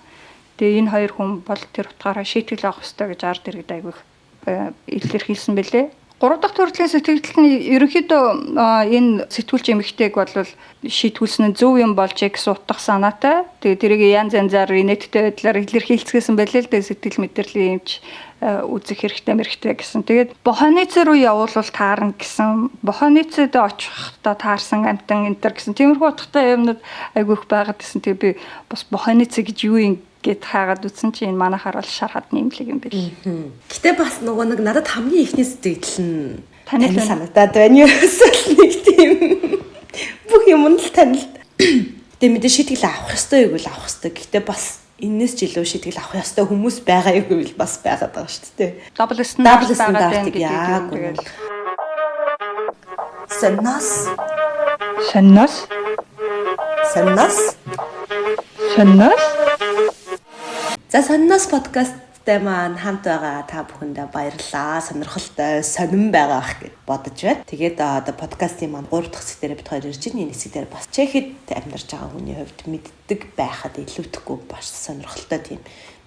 Тэгээ энэ хоёр хүн бол тэр утгаараа шийтгэл авах хэрэгтэй гэж ард иргэд айгүйх илэрхийлсэн бэлээ. 3 дахь төрлийн сэтгэгдэл нь ерөнхийдөө энэ сэтгүүлч эмэгтэйг бол шийтгүүлсэн нь зөв юм болж гэсэн утга санаатай. Тэгээ тэрийг янз янзаар инээдтэй байдлаар илэрхийлцгээсэн байлээ л дээ сэтгэл мэдрэлийн эмч үзэх хэрэгтэй гэсэн. Тэгээд Боханиц руу явуулвал таарна гэсэн. Боханицэд очихдоо таарсан амтан энтер гэсэн. Тиймэрхүү утгатай юмнууд айгүйх байгаад гэсэн. Тэгээ би бас Боханиц гэж юу юм гэд хаагаад үтсэн чи энэ манайхаар бол шархад нэмлэг юм байл. Гэтэ бас нөгөө нэг надад хамгийн ихний сэтгэл нь танил санагдаад байна юу эсвэл нэг тийм бүх юм нь л танил. Тэгээ мэдээ шийтгэл авах ёстой юу гэвэл авах ёстой. Гэтэ бас энэс ч илүү шийтгэл авах ёстой хүмүүс байгаа юу гэвэл бас байгаад байгаа шүү дээ. Дабл стандарт байгаа яг үнэ. Саннас За Саннас подкасттай маань хамт байгаа та бүхэндээ баярлалаа. Сонирхолтой, сонирн байгаа ах гэж бодож байна. Тэгээд одоо подкастын маань 3 дахь хэсгээр бид хоёр ирж байна. Энэ хэсгээр бас Чехэд амьдарч байгаа хүний хувьд мэддэг байхад илүүдэхгүй бас сонирхолтой тийм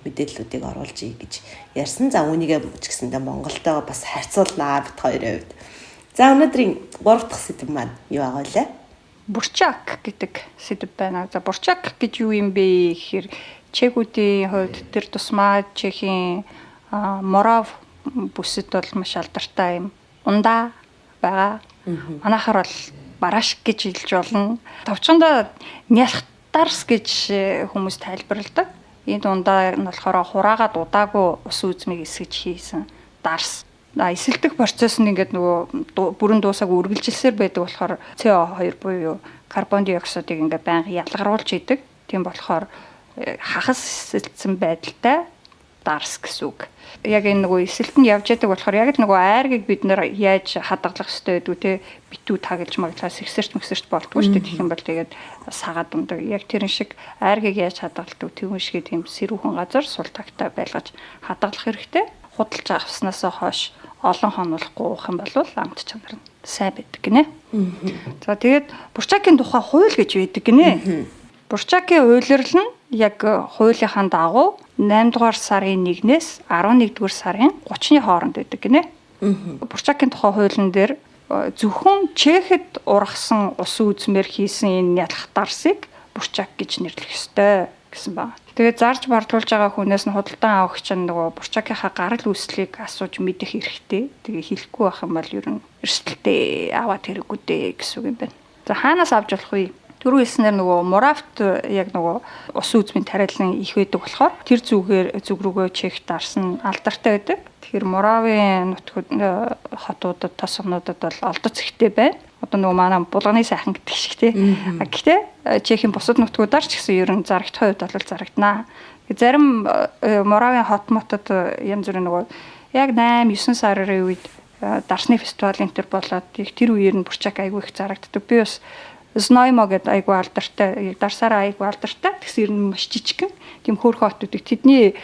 мэдээллүүдийг оруулж ий гэж ярьсан. За үүнийг ч гэсэндээ Монголтойгоо бас харьцуулнаа бид хоёрын хувьд. За өнөөдрийн 3 дахь сэдэв маань юу байгаа вэ? Бурчак гэдэг сэдэв байна. За бурчак гэж юу юм бэ гэхээр Чехүүдийн хувьд тэр тусмаа Чехийн Морав бүсэд бол маш алдартай юм. Ундаа байгаа. Манайхаар бол барашк гэж хэлж болно. Товчондоо нялхтарс гэж хүмүүс тайлбарладаг. Энэ ундаа нь болохоор хураагаад удаагүй ус үзмийг эсгэж хийсэн дарс. эсэлдэх процесс нь ингээд нөгөө бүрэн дуусаагүй үргэлжилсээр байдаг болохоор CO2 буюу карбон диоксидыг ингээд байнга ялгаруулж идэг. Тийм болохоор хагас эсэлдсэн байдалтай дарс гэсэн үг. Яг энэ нөгөө эсэлтэнд явж яадаг болохоор яг л нөгөө айргийг бид нэр яаж хадгалах хэрэгтэй гэдэг те битүү таглаж маглаас ихсэрч болтгүй шүү дээ. Тэгэх юм бол тэгээд сагаад ундаг. Яг тэрэн шиг айргийг яаж хадгалдаг тийм шиг тийм сэрүүхэн газар сул тагтай байлгаж хадгалах хэрэгтэй. Худалж авснаас хойш олон хонолохгүй уух юм бол амт чанар нь сайн байдаг гинэ. За тэгээд Бурчакийн тухай хууль гэж байдаг гинэ. Бурчакийн улирал нь яг хуулийнхаа дагуу 8 дугаар сарын 1-ээс 11 дугаар сарын 30-ны хооронд байдаг гинэ. Бурчакийн тухай хуулийн дээр зөвхөн Чехэд ургасан ус үзмээр хийсэн энэ ялах дарсыг Бурчак гэж нэрлэх ёстой гэсэн байна. Тэгээд зарж бардуулж байгаа хүнээс нь худалдан авах чинь нөгөө Бурчакийнхаа гарал үүслийг асууж мэдэх хэрэгтэй. Тэгээ хэлэхгүй байх юм бол ер нь эрсдэлтэй аваад хэрэггүй дээ гэсэн үг юм байна. За хаанаас авч болох вэ? Түрүү хэлснээр нөгөө Муравт яг нөгөө ус үзмийн тариалан их байдаг болохоор тэр зүг рүүгөө Чех дарсан алдартай байдаг. Тэгэхээр Муравын нутгууд хотуудад тосгонуудад бол олдоц ихтэй байна. Одоо нөгөө манай булганы сайхан гэдэг шиг тий. Гэхдээ Чехийн бусад нутгуудаар ч гэсэн ер нь зарагдах хувьд бол зарагдана. Зарим Муравын хот мотод янз бүрийн нөгөө яг 8-9 сарын үед дарсны фестивал энэ төр болоод тэр үеэр нь Бурчак айгүй их зарагддаг. Би бас Зноймо гэдэг айгүй алдартай, дарсаараа айгүй алдартай. Тэгс ер нь маш жижигхэн. Тийм хөөрхөн хотуудыг тэдний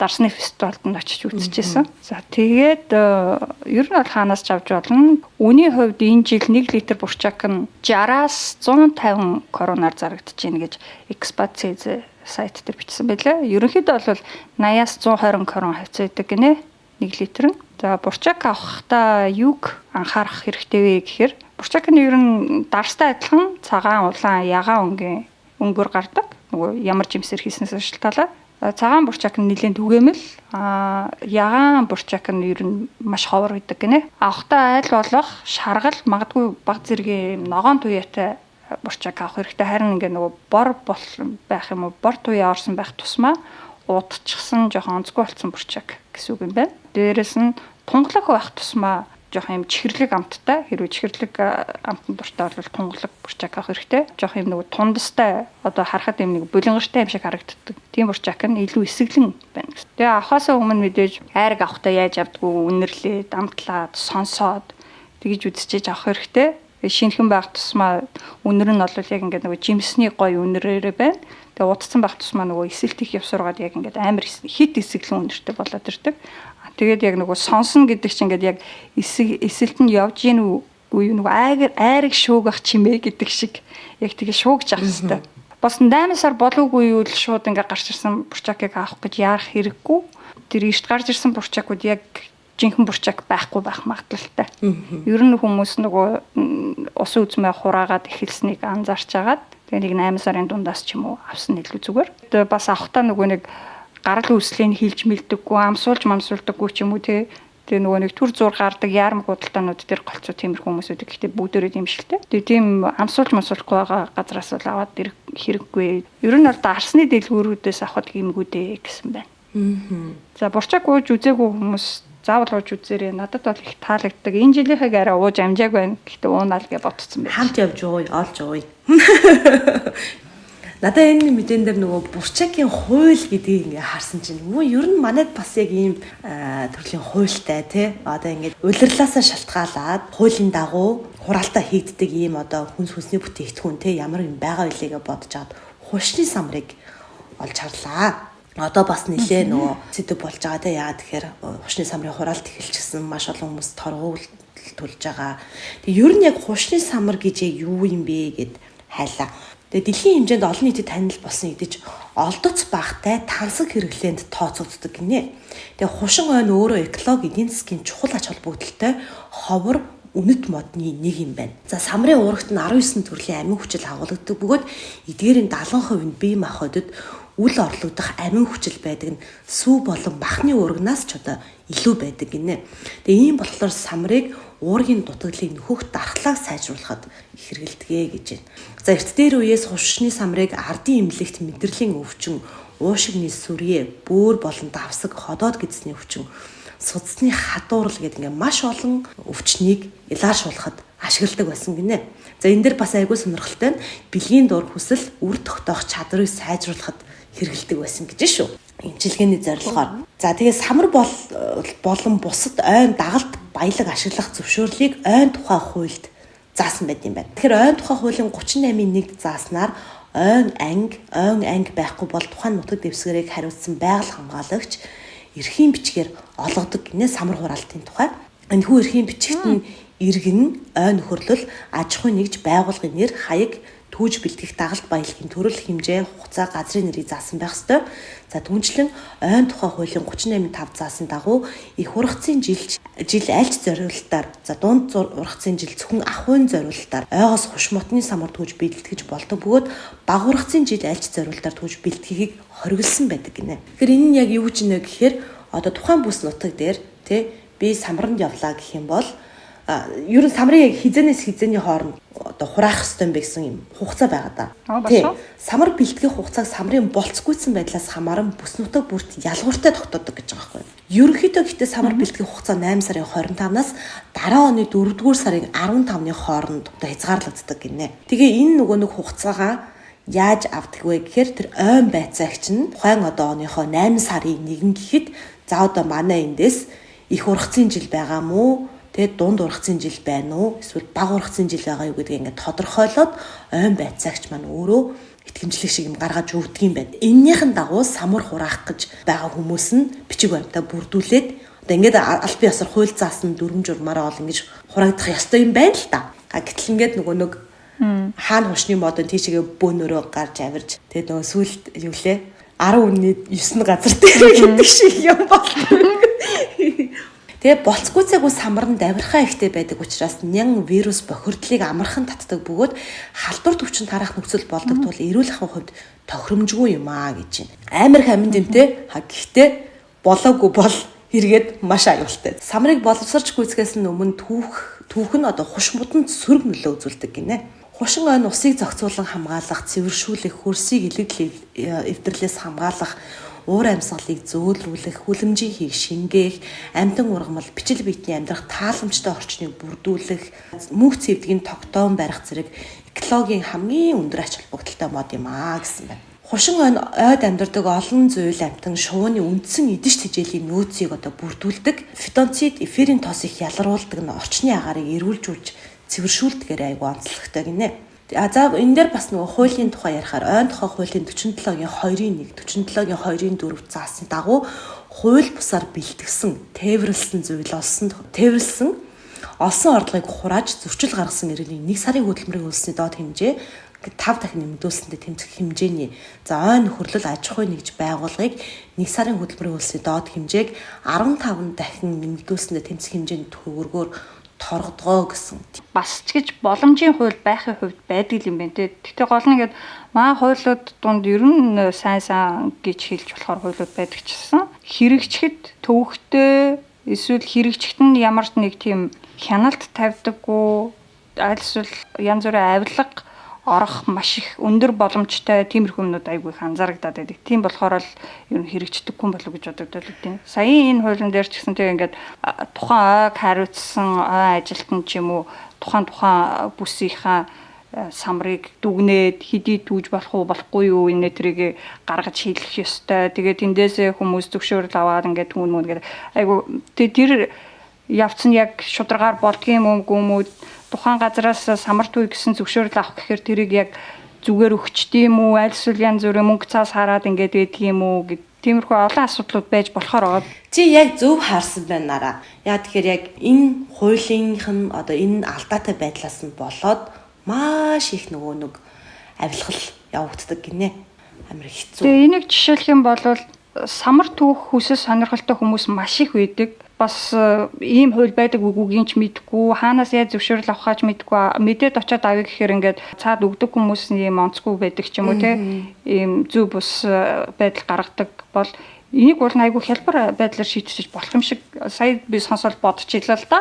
дарсны фестивалд нь очиж үзчихсэн. За тэгээд ер нь бол хаанаас ч авч болно. Үүний хувьд энэ жил 1 литр Бурчак нь 60-аас 150 коронаар зарагдаж байна гэж Expat.cz сайт дээр бичсэн байлаа. Ерөнхийдөө бол 80-аас 120 корон хавцаа байдаг гинэ 1 литр нь. За Бурчак авахдаа юг анхаарах хэрэгтэй вэ гэхээр Бурчак нь ер нь дарстай адилхан цагаан, улаан, ягаан өнгийн өнгөөр гардаг. Нөгөө ямар жимсээр хийснээс шалтгаалаад цагаан Бурчак нь нэлээд түгээмэл, ягаан Бурчак нь ер нь маш ховор байдаг гинэ. Авахдаа айл болох шаргал магадгүй баг зэргийн ногоон туяатай Бурчак авах хэрэгтэй. Харин ингээ нөгөө бор байх юм уу, бор туяа орсон байх тусмаа удчихсан жоохон онцгой болсон Бурчак гэсэн үг юм байна. Дээрээс нь тунгалаг байх тусмаа жоохон юм чихэрлэг амттай хэрвээ чихэрлэг амтанд дуртай бол тунгалаг Бурчак авах хэрэгтэй. Жоохон юм нэг тундастай одоо харахад юм нэг булингартай юм шиг харагддаг. Тийм Бурчак нь илүү эсэглэн байна гэсэн. Тэгээ авахаас өмнө мэдээж айраг авахдаа яаж авдггүй үнэрлээд амтлаад сонсоод тэгж үзчихэж авах хэрэгтэй. Шинэхэн байх тусмаа үнэр нь бол яг ингээд нөгөө жимсний гоё үнэрээр байна. Тэгээ удцсан байх тусмаа нөгөө эсэлт их явсаргаад яг ингээд амар хит эсэглэн үнэртэй болоод ирдэг. Тэгээд яг нөгөө сонсно гэдэг чинь ингээд яг эсэлт нь явж гин үгүй нөгөө айраг шуугах чимээ гэдэг шиг яг тэгээ шуугж авах хэрэгтэй. Бас 8 сар болоогүй юу л шууд ингээд гарч ирсэн Бурчакыг авах гэж яарах хэрэггүй. Тэр ишт гарч ирсэн Бурчакууд яг жинхэнэ Бурчак байхгүй байх магадлалтай. Ер нь хүмүүс нөгөө ус үзмээ хураагаад эхэлснийг анзаарч агаад тэгээ нэг 8 сарын дундаас ч юм уу авсан илүү зүгээр. Тэгээ бас авахтаа нөгөө нэг гарал үүслийг хилж мэлдэггүй, амсуулдаггүй ч юм уу те. Тэгээ нөгөө нэг төр зур гардаг яарм худалдаанууд дээр голцоо тиймэрхүү хүмүүсүүд гэхдээ бүгдээрээ дэмшилтэй. Тэгээ тийм амсуулахгүй байгаа газраас л аваад ирэх хэрэггүй. Ер нь бол дарсны дэлгүүрүүдээс авах гэмгүй дээ гэсэн байна. За Бурчак ууж үзээгүй хүмүүс заавал ууж үзээрэй. Надад бол их таалагддаг. Энэ жилийнхээ арай ууж амжааг байна. Гэхдээ уунаад гэж бодсон байна. Хамт явж ууя, олж ууя. Надаа энэ мэдэн дээр нөгөө Бурчакийн хууль гэдгийг ингээ харсан чинь ер нь манайд бас яг ийм төрлийн хуультай тий. Одоо ингээ улирлаасаа шалтгаалаад хуулийн дагуу хураалтаа хийгддэг ийм одоо хүнсний бүтээгдэхүүн тий ямар юм байгаа билээгээ бодож хаад хушны самрыг олж харлаа. Одоо бас нэлээ нөгөө сэдв болж байгаа тий. Яагаад тэгэхээр хушны самрын хураалт эхэлчихсэн маш олон хүмүүс торгуул төлж байгаа. Тэг ер нь яг хушны самар гэж юу юм бэ гэд хайлаа. Тэгээ дэлхийн хэмжээнд олон нийтэд танил болсон гэдэж олдоц багтай тансаг хэрэглээнд тооцогддог гинэ. Тэгээ хушин ойн өөрөө экологи эдийн засгийн чухал ач холбогдолтой ховор үнэт модны нэг юм байна. За самрын уурагт нь 19 төрлийн амин хүчил агуулгадаг бөгөөд эдгээрийн 70% нь бие махбодод үл орлогдох амин хүчил байдаг нь сүү болон махны уурагнаас ч одоо илүү байдаг гинэ. Тэгээ ийм болохоор самрыг уургийн дутагдлыг нөхөх дархлааг сайжруулахад хэрэгэлдэгэ гэж байна. За эрт дээр үеэс хушны самрыг ардын имлэгт мэдрэлийн өвчин, уушигны сүрье, бөөр болон давсаг, ходоод гэдсний өвчин, судасны хадуурал гэдэг ингээ маш олон өвчнийг илаашуулахад ашигладаг байсан гинэ. За энэ дэр бас айгүй сонирхолтой нь бэлгийн дур хүсэл үр тогтоох чадрыг сайжруулахад хэрэгэлдэг байсан гэж шүү. Эмчилгээний зорилгоор. За тэгээ самар болон бусад ойн дагалт баялаг ашиглах зөвшөөрлийг ойн тухай хуульд заасан байт юм байна. Тэгэхээр ойн тухай хуулийн 38-ийн 1 зааснаар ойн анги байхгүй бол тухайн нутаг дэвсгэрийг хариуцсан байгаль хамгаалагч эрхийн бичгээр олгодог гинэ самар хураалтын тухай. Энэхүү эрхийн бичигт нь иргэн, ойн нөхөрлөл, аж ахуйн нэгж байгуулгын нэр, хаяг, түүж бэлтгэх дагалт баялагын төрөл хэмжээ, хугацаа, газрын нэрийг заасан байх ёстой. За түүнчлэн ойн тухай хуулийн 38.5 заасан дагуу их ургацын жил альч зориулалтаар, за дунд ургацын жил зөвхөн ахуйн зориулалтаар ойгоос хушмутны самар түүж бэлтгэж болдог бөгөөд бага ургацын жил альч зориулалтаар түүж бэлтгэхийг хориглосон байдаг гинэ. Тэгэхээр энэ нь яг юу ч нэ гэхээр одоо тухайн бүс нутаг дээр би самранд явлаа гэх юм бол ер нь самрын яг хизэнээс хизээний хооронд одоо хураах ёстой юм гэсэн юм хугацаа байгаа да. Самар бэлтгэх хугацааг самрын болцгүйсэн байдлаас хамааран бүс нутаг бүрт ялгууртай тогтоодог гэж байгаа байхгүй. Ерөнхийдөө гэхдээ самар бэлтгэх хугацаа 8 сарын 25-наас дараа оны 4-р сарын 15-ны хооронд одоо хязгаарлагддаг гинэ. Тэгээ энэ нэг хугацаагаа яаж авдаг вэ гэхээр тэр ойн байцаагч нь тухайн одоо оныхоо 8 сарын 1 гэхэд за одоо манай эндээс их ургацын жил байгаа мó тэгээд дунд ургацын жил байна уу эсвэл бага ургацын жил байгаа юу гэдгийг ингээд тодорхойлоод ойн байцаагч маань өөрөө итгэмжлэг шиг юм гаргаж өгдөг юм байна. Эннийхэн дагуу самар хураах гэж байгаа хүмүүс нь бичиг баримтаа бүрдүүлээд одоо ингээд аль бие ясар хууль заасан дүрм журмаараа бол ингэж хураагдах ёстой юм байна л да. Гэтэл ингээд нэг хаана хушны модон тийшээ бөөнөрөө гарч авирж тэгээд нөгөө сүлд юу лээ 10.9 газар дээр гэдэг шиг юм байна. Тэгээ болцгүйцээгүй самарн давирхаа ихтэй байдаг учраас нян вирус бохирдлыг амархан татдаг бөгөөд халдвар төвчөнд харах нөхцөл болдог тул эрүүл ахуйн хувьд тохиромжгүй юм аа гэж байна. Амар хаминд юмтэй гэхдээ болоогүй бол хэрэгэд маш аюултай. Самрыг боловсрч гүйцэхээс өмнө түүх нь одоо хуш модонд сөрөг нөлөө үзүүлдэг гинэ. Хушин ойн усыг зохицуулан хамгаалах, цэвэршүүлэх, хөрсийг илэгдэл эвдэрлээс хамгаалах, уур амьсгалыг зөөлрүүлэх, хүлэмжийн хийг шингээх, амьтан ургамал, бичил биетний амьдрах тааламжтай орчныг бүрдүүлэх, мөнх цэвдгийн тогтоон барих зэрэг экологийн хамгийн өндөр ач холбогдолтой мод юм аа гэсэн байна. Хушин ойд амьдардаг олон зүйл амьтан шувууны үндсэн эдэш тэжээлийн нөөцийг одоо бүрдүүлдэг. Фитонцид, эфирийн тоос их ялгаруулдаг нь орчны агаарыг эрүүлжүүлж цэвэршүүлдгээр айгүй онцлогтой гинэ. За энэ дээр бас нөгөө хуулийн тухай ярихаар ойн тухай хуулийн 47-гийн 2-1, 47-гийн 2-ын 4 заасан дагуу хууль бусаар бэлтгэсэн, тээвэрлсэн зүйл тээвэрлсэн олсон орлогыг хурааж зөрчил гаргасан иргэний 1 сарын хөдөлмөрийн үлсний доод хэмжээ 5 дахин нэмэгдүүлсэндээ тэмцэх хэмжээний за ойн нөхөрлөл аж ахуйн нэгж байгууллагыг 1 сарын хөдөлмөрийн үлсний доод хэмжээг 15 дахин нэмэгдүүлсэндээ тэмцэх хэмжээний төгрөгөөр торгодгоо гэсэн. Бас ч гэж боломжийн хууль байхын хувьд байдаг юм байна те. Гэхдээ гол нь ингээд маа хуулиуд дунд ер нь сайн гэж хэлж болохоор хуулиуд байдаг ч гэсэн хэрэгжихэд төвөгтэй эсвэл хэрэгжихэд нь ямар ч нэг тийм хяналт тавьдаггүй аль эсвэл янз бүрийн авилга орох маш их өндөр боломжтой тиймэрхүү юмнууд айгүй их анзаарагдаад байдаг. Тийм болохоор л ер нь хэрэгждэггүй болов гэж бодогдоод байна. Саяын энэ хуулийн дээр ч гэсэн тийм ингээд тухайн ойг хариуцсан ой ажилтан ч юм уу тухайн бүсийнхаа самрыг дүгнээд хэдий түүж болох уу болохгүй юу энэ тэрийг гаргаж хэлэх ёстой. Тэгээд тэндээсээ хүмүүс зөвшөөрөл аваад ингээд түүнгээд айгүй тэр явц нь яг шударгаар болдгийм үгүй тухайн газараас самар туй гэсэн зөвшөөрөл авах гэхээр тэрийг яг зүгээр өгчдээ юм уу аль эсвэл янз бүрийн мөнгө цаас хараад ингээд байдаг юм уу гэд тиймэрхүү олон асуудлууд байж болохоор байгаа. Чи яг зөв харсан байна нараа. Яа тэгэхээр яг энэ хуулийнх нь одоо энэ алдаатай байдлаас нь болоод маш их нэг авилгал явагддаг гинэ. Амар хэцүү. Тэгээ энийг жишээлх юм бол самар түүх хүсэл сонирхолтой хүмүүс маш их байдаг. Бас ийм хууль байдаг үгүйг ч мэдгүй хаанаас яаж зөвшөөрөл авахаач мэдгүй мэдээд очиод авъя гэхээр ингээд цаад өгдөг хүмүүс ийм онцгүй байдаг ч юм уу те ийм зөв бус байдал гаргадаг бол Энийг бол айгүй хялбар байдлаар шийдэж болох юм шиг сая би сонсоод бодчихлаа л да.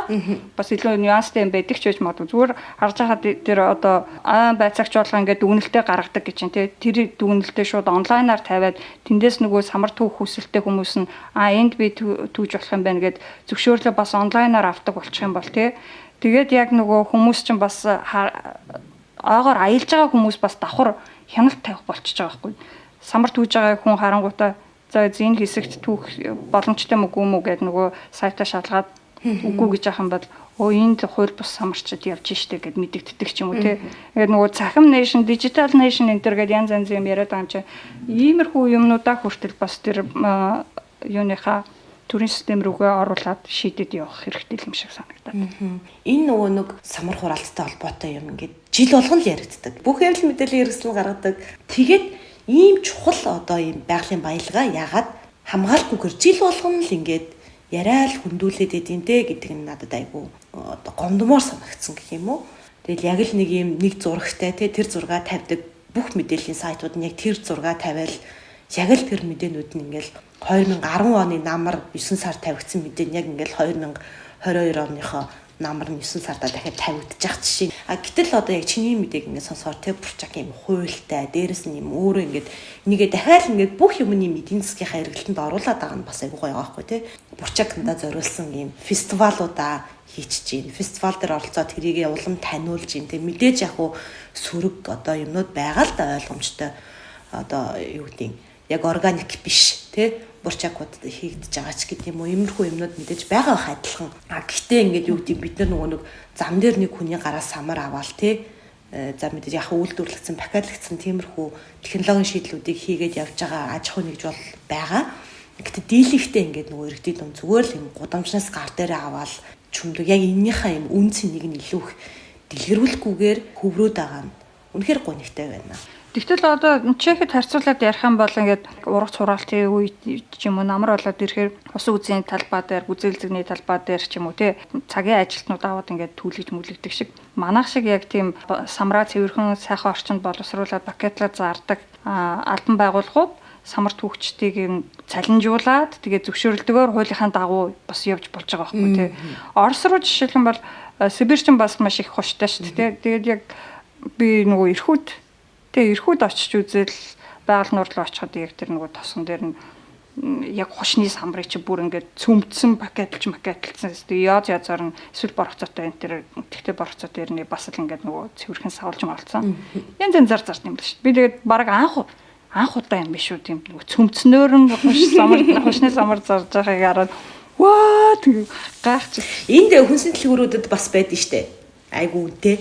Бас илүү нюанстай юм байдаг ч гэж магадгүй. Зүгээр харж байгаа дээр одоо байцаагч болго ингээд дүгнэлтээ гаргадаг гэж чинь тэр дүгнэлтээ шууд онлайнаар тавиад тэндээс нөгөө самар түүх хүсэлтэй хүмүүс нь энд би түүж болох юм байна гэд зөвшөөрлөө бас онлайнаар авдаг болчих юм бол тэгээд яг нөгөө хүмүүс чинь бас аагаар аялж байгаа хүмүүс бас давхар хяналт тавих болчихж байгаа байхгүй. Самар түүж байгаа хүн харангуйтаа за энэ хэсэгт түүх боломжтой мөгүй мүү гэд нөгөө сайтаа шалгаад үгүй гэж ахын бол энд хууль бус самарчд явж штэ гэд мэдэгддэг ч юм уу те. Тэгээд нөгөө цахим nation, digital nation энэ төр гэд янз янз юм яриад байгаа юм чи иймэрхүү юмнуудаа хүртэл бас тэр юуныхаа төрийн систем рүүгээ оруулаад шийдэд явах хэрэгтэй юм шиг санагдаад. Энэ нөгөө нэг самар хураалттай холбоотой юм ингээд жил болгон л яригддаг. Бүх ярил мэдээллийн хэрэгсэл гаргадаг. Тэгээд ийм чухал одоо ийм байгалийн баялгаа ягаад хамгаалахгүйгээр жил болгон л ингээд яриад хүндүүлээд идэвтэй гэдэг нь надад айгүй одоо гомдмоор санагдсан гэх юм уу. Тэгэл яг л нэг ийм нэг зурагтай тэр зураг тавьдаг бүх мэдээллийн сайтууд нь яг тэр зураг тавиал яг л тэр мэдээнүүд нь ингээл 2010 оны намар 9 сар тавигдсан мэдээ нь яг ингээл 2022 оныхоо намар нь 9 сарда дахиад тавигдчих жишээ. Гэтэл одоо яг чиний мэдээг ингээд сонсоор бурчак юм хуйлтай, дээрэс нь юм өөрөө ингээд нэгээ дахиад ингээд бүх юмны эдийн засгийнхаа эргэлтэнд оруулаад байгаа нь бас айгүй гоё байгаа байхгүй тий. Бурчакнда зориулсан юм фестивалуудаа хийчихэж байна. Фестивал дээр оролцоод тэрийг улам таниулж байна тий. Мэдээж яг уу сөрөг одоо юмнууд байгаа л да ойлгомжтой. Одоо юу гэдэг яг органик биш тий бурчакууд хийгдэж байгаа ч гэдэг юм уу иймэрхүү юмнууд мэдээж байгаа бах адилхан. Гэхдээ ингээд юу гэдэг бид нар нөгөө нэг зам дээр нэг хүний гараас самар аваал тий за мэдээж яг үйлдвэрлэгдсэн пакетлэгдсэн тиймэрхүү технологийн шийдлүүдийг хийгээд явж байгаа аж ахуй нэгж бол байгаа. Гэхдээ дийлэгтэй ингээд нөгөө иргэдийн дунд зүгээр л юм гудамжнаас гар дээрээ аваал чүмдэг яг эннийхээ юм үн цэнийг нь илүү их дэлгэрүүлэхгүйгээр хөврөөд байгаа нь үнэхээр гонигтай байна. Тэгтэл одоо Чехэд харьцуулаад ярих юм бол ингээд ургац хураалтын үед ч юм уу намар болоод ирэхээр ус үзийн талбай дээр, гүзээлзэгний талбай дээр ч юм уу тий цагийн ажилтнууд аваад ингээд түлгэж мүлэгдэг шиг манайх шиг яг тийм самраа цэвэрхэн сайхан орчинд боловсруулаад пакетлаад зардаг албан байгууллагууд самар түүхчдийг цалинжуулаад тэгээ зөвшөөрөлтөөр хуулийнхаа дагуу бас явж болж байгаа байхгүй тий. Орос руу жишээлх юм бол Сибирчин бас маш их хуштай шүү дээ. Тэгээд яг би нөгөө эрхүүд очиж үзэл байгаль нуур руу очиход яг тэр нөгөө тосон дээр нь яг хушны самрыг чи бүр ингээд цөмдсөн пакетлсан язаар нь эсвэл борхоцоотой энэ тэр тэгтээ борхоцоо дээр нь бас л ингээд нөгөө цэвэрхэн савлж малцсан. Янз янзаар зарт юм л шүү. Би тэгээд баг анх удаа юм биш үү тийм нөгөө цөмдснөөр нь хушны самар зарж байгааг хараад ваа тэг гайхчих. Энд хүнсний дэлгүүрүүдэд бас байдаг штэ. Айгу үнэтэй.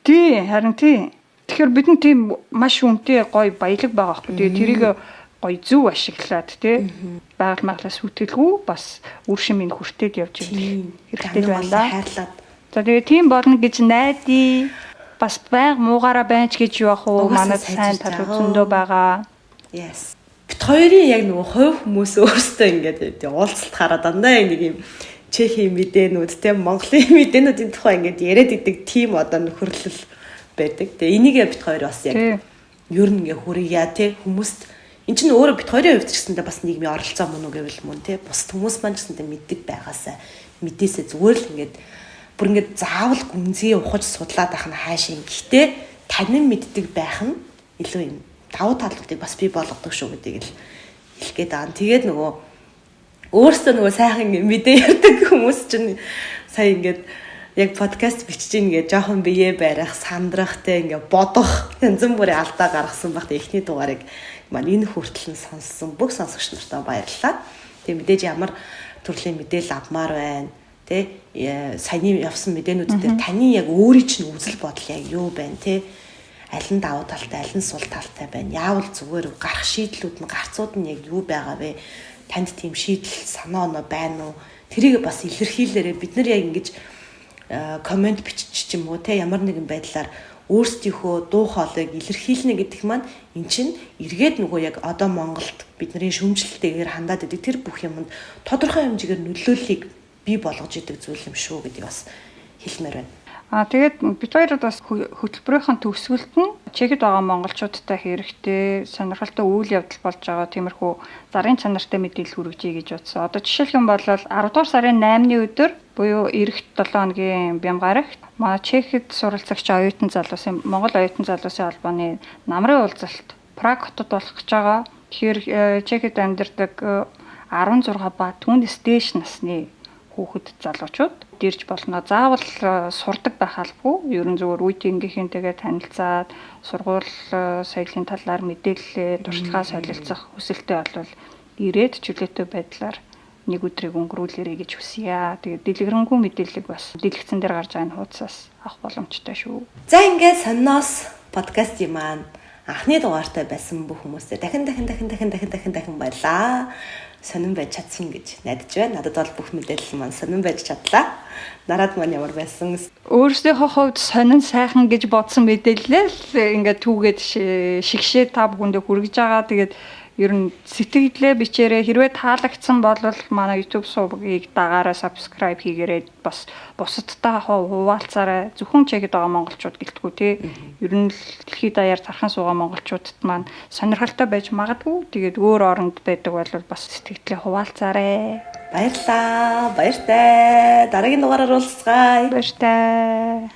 Тий, харин тий. Тэгэхээр бидэнд тийм маш үнэтэй гоё баялаг байгаа байхгүй. Тэгээ тэрийг гоё зөв ашиглаад тий байгаль маглаас үтгэлгүй бас үр шимийн хүртээд явж ирэх хэрэгтэй байна. Хайрлаад. За тэгээ тийм болно гэж найдаа. Бас байг муугаараа байна ч гэж явах уу манай сайн тал үзэндөө байгаа. Yes. Бид хоёрын яг нөгөө хувь хүмүүс өөрсдөө ингээд уулзалт хараад дандаа нэг юм Чехийн мэдээнүүд тий Монголын мэдээнүүдийн тухай ингээд яриад идэг тийм одоо нөхөрлөл байдаг. Тэгээ энийг бид хоёр бас яг ер нь ингээ хүргье тий хүмүүст эн чинь өөрөө бид хоёрын хувьд ч гэсэндээ бас нийгмийн оролцоо мөн үү гэвэл мөн тий бус хүмүүс маань ч гэсэндээ мэддэг байгаасаа мэдээсээ зүгээр л ингээд бүр ингээд заавал гүнзгий ухаж судлаад ах нь хаашаа юм. Гэхдээ танин мэддэг байх нь илүү юм давуу талуудыг бас бий болгодог шүү гэдгийг л хэлэх гээд байгаа. Тэгээд нөгөө өөрсдөө нөгөө сайхан мэдээ ярьдаг хүмүүс чинь сая ингээд яг подкаст бичиж ингээд жоохон бие барих, сандрахтай ингээд бодох янз бүрийн алдаа гаргасан багт эхний дугаарыг маань энэ хүртэл нь сонссон бүх сонсогч нартаа баярлалаа. Тэгээ мэдээж ямар төрлийн мэдээлэл авмаар байна. Тэ саяны явсан мэдээнүүдээр таны яг өөрийн чинь үзэл бодол яг юу байна те аль нь давуу талтай, аль нь сул талтай байна. Яавал зүгээр гарах шийдлүүд нь гарцууд нь яг юу байгаа вэ? Танд тийм шийдэл санаа оноо байна уу? Тэрийг бас илэрхийлээрээ бид нар яг ингэж комент бичиж ч юм уу те ямар нэгэн байдлаар өөрсдийнхөө дуу хоолойг илэрхийлнэ гэдэг маань эн чинь эргээд нөгөө яг одоо Монголд бидний шүүмжлэлтэйгээр хандаад идэг тэр бүх юмд тодорхой хэмжээгээр нөлөөллийг бий болгож идэг зүйл юм шүү гэдгийг бас хэлмээр байна. Тэгээд бид хоёрод бас хөтөлбөрийнхэн төгсгөлт нь Чехэд байгаа монголчуудтай хэрэгтэй сонирхолтой үйл явдал болж байгаа тиймэрхүү зарын чанартай мэдээлэл хүргэжээ гэж бодсон. Одоо жишээлх юм бол 10 дугаар сарын 8-ны өдөр буюу эх 7 хоногийн бямгарагт манай Чехэд суралцагч оюутан залуусын Монгол оюутан залуусын холбооны намрын уулзалт Праг хотод болох гэж байгаа. Тэгэхээр Чехэд амьдардаг 16 ба түүнээс дээш насны хүүхэд залуучууд дэрж болно. Заавал сурдаг байх албагүй. Ерөн зөвөр үеийнхэнтэйгээ танилцаад сургууль соёлын талаар мэдээлэл, туршлагаа солилцох хүсэлтэй бол ирээд чөлөөтэй байдлаар нэг өдрийг өнгөрүүлээрэй гэж хүсье. Тэгээд дэлгэрэнгүй мэдээллийг бас дэлгэцэн дээр гарч байгаа энэ хуудасаас авах боломжтой шүү. За ингээд сонноос подкастын маань анхны дугаартай байсан бүх хүмүүстээ дахин баярлаа. Сонирн байж чадсан гэж найдаж байна. Надад бол бүх мэдээлэл маань сонирн байж чадлаа. Нараад маань ямар байсан? Өөрсдийнхөө хувьд сонин сайхан гэж бодсон мэдээлэл ингээд түүгээд шигшээ та бүхэндээ хүргэж байгаа. Тэгээд ер нь сэтгэлдээ бичээрэй. Хэрвээ таалагдсан бол манай YouTube сувгийг дагаараа subscribe хийгээрэй. Бас бусадтай хуваалцаарай. Зөвхөн Чехэд байгаа монголчууд гэлтгүү те. Ер нь дэлхийд даяар тархан суугаа монголчуудад маань сонирхолтой байж магадгүй. Тэгээд өөр оронд байдаг бол бас сэтгэлдээ хуваалцаарай. Баярлаа. Баяртай. Дараагийн дугаараар уулзцгаая. Баяртай.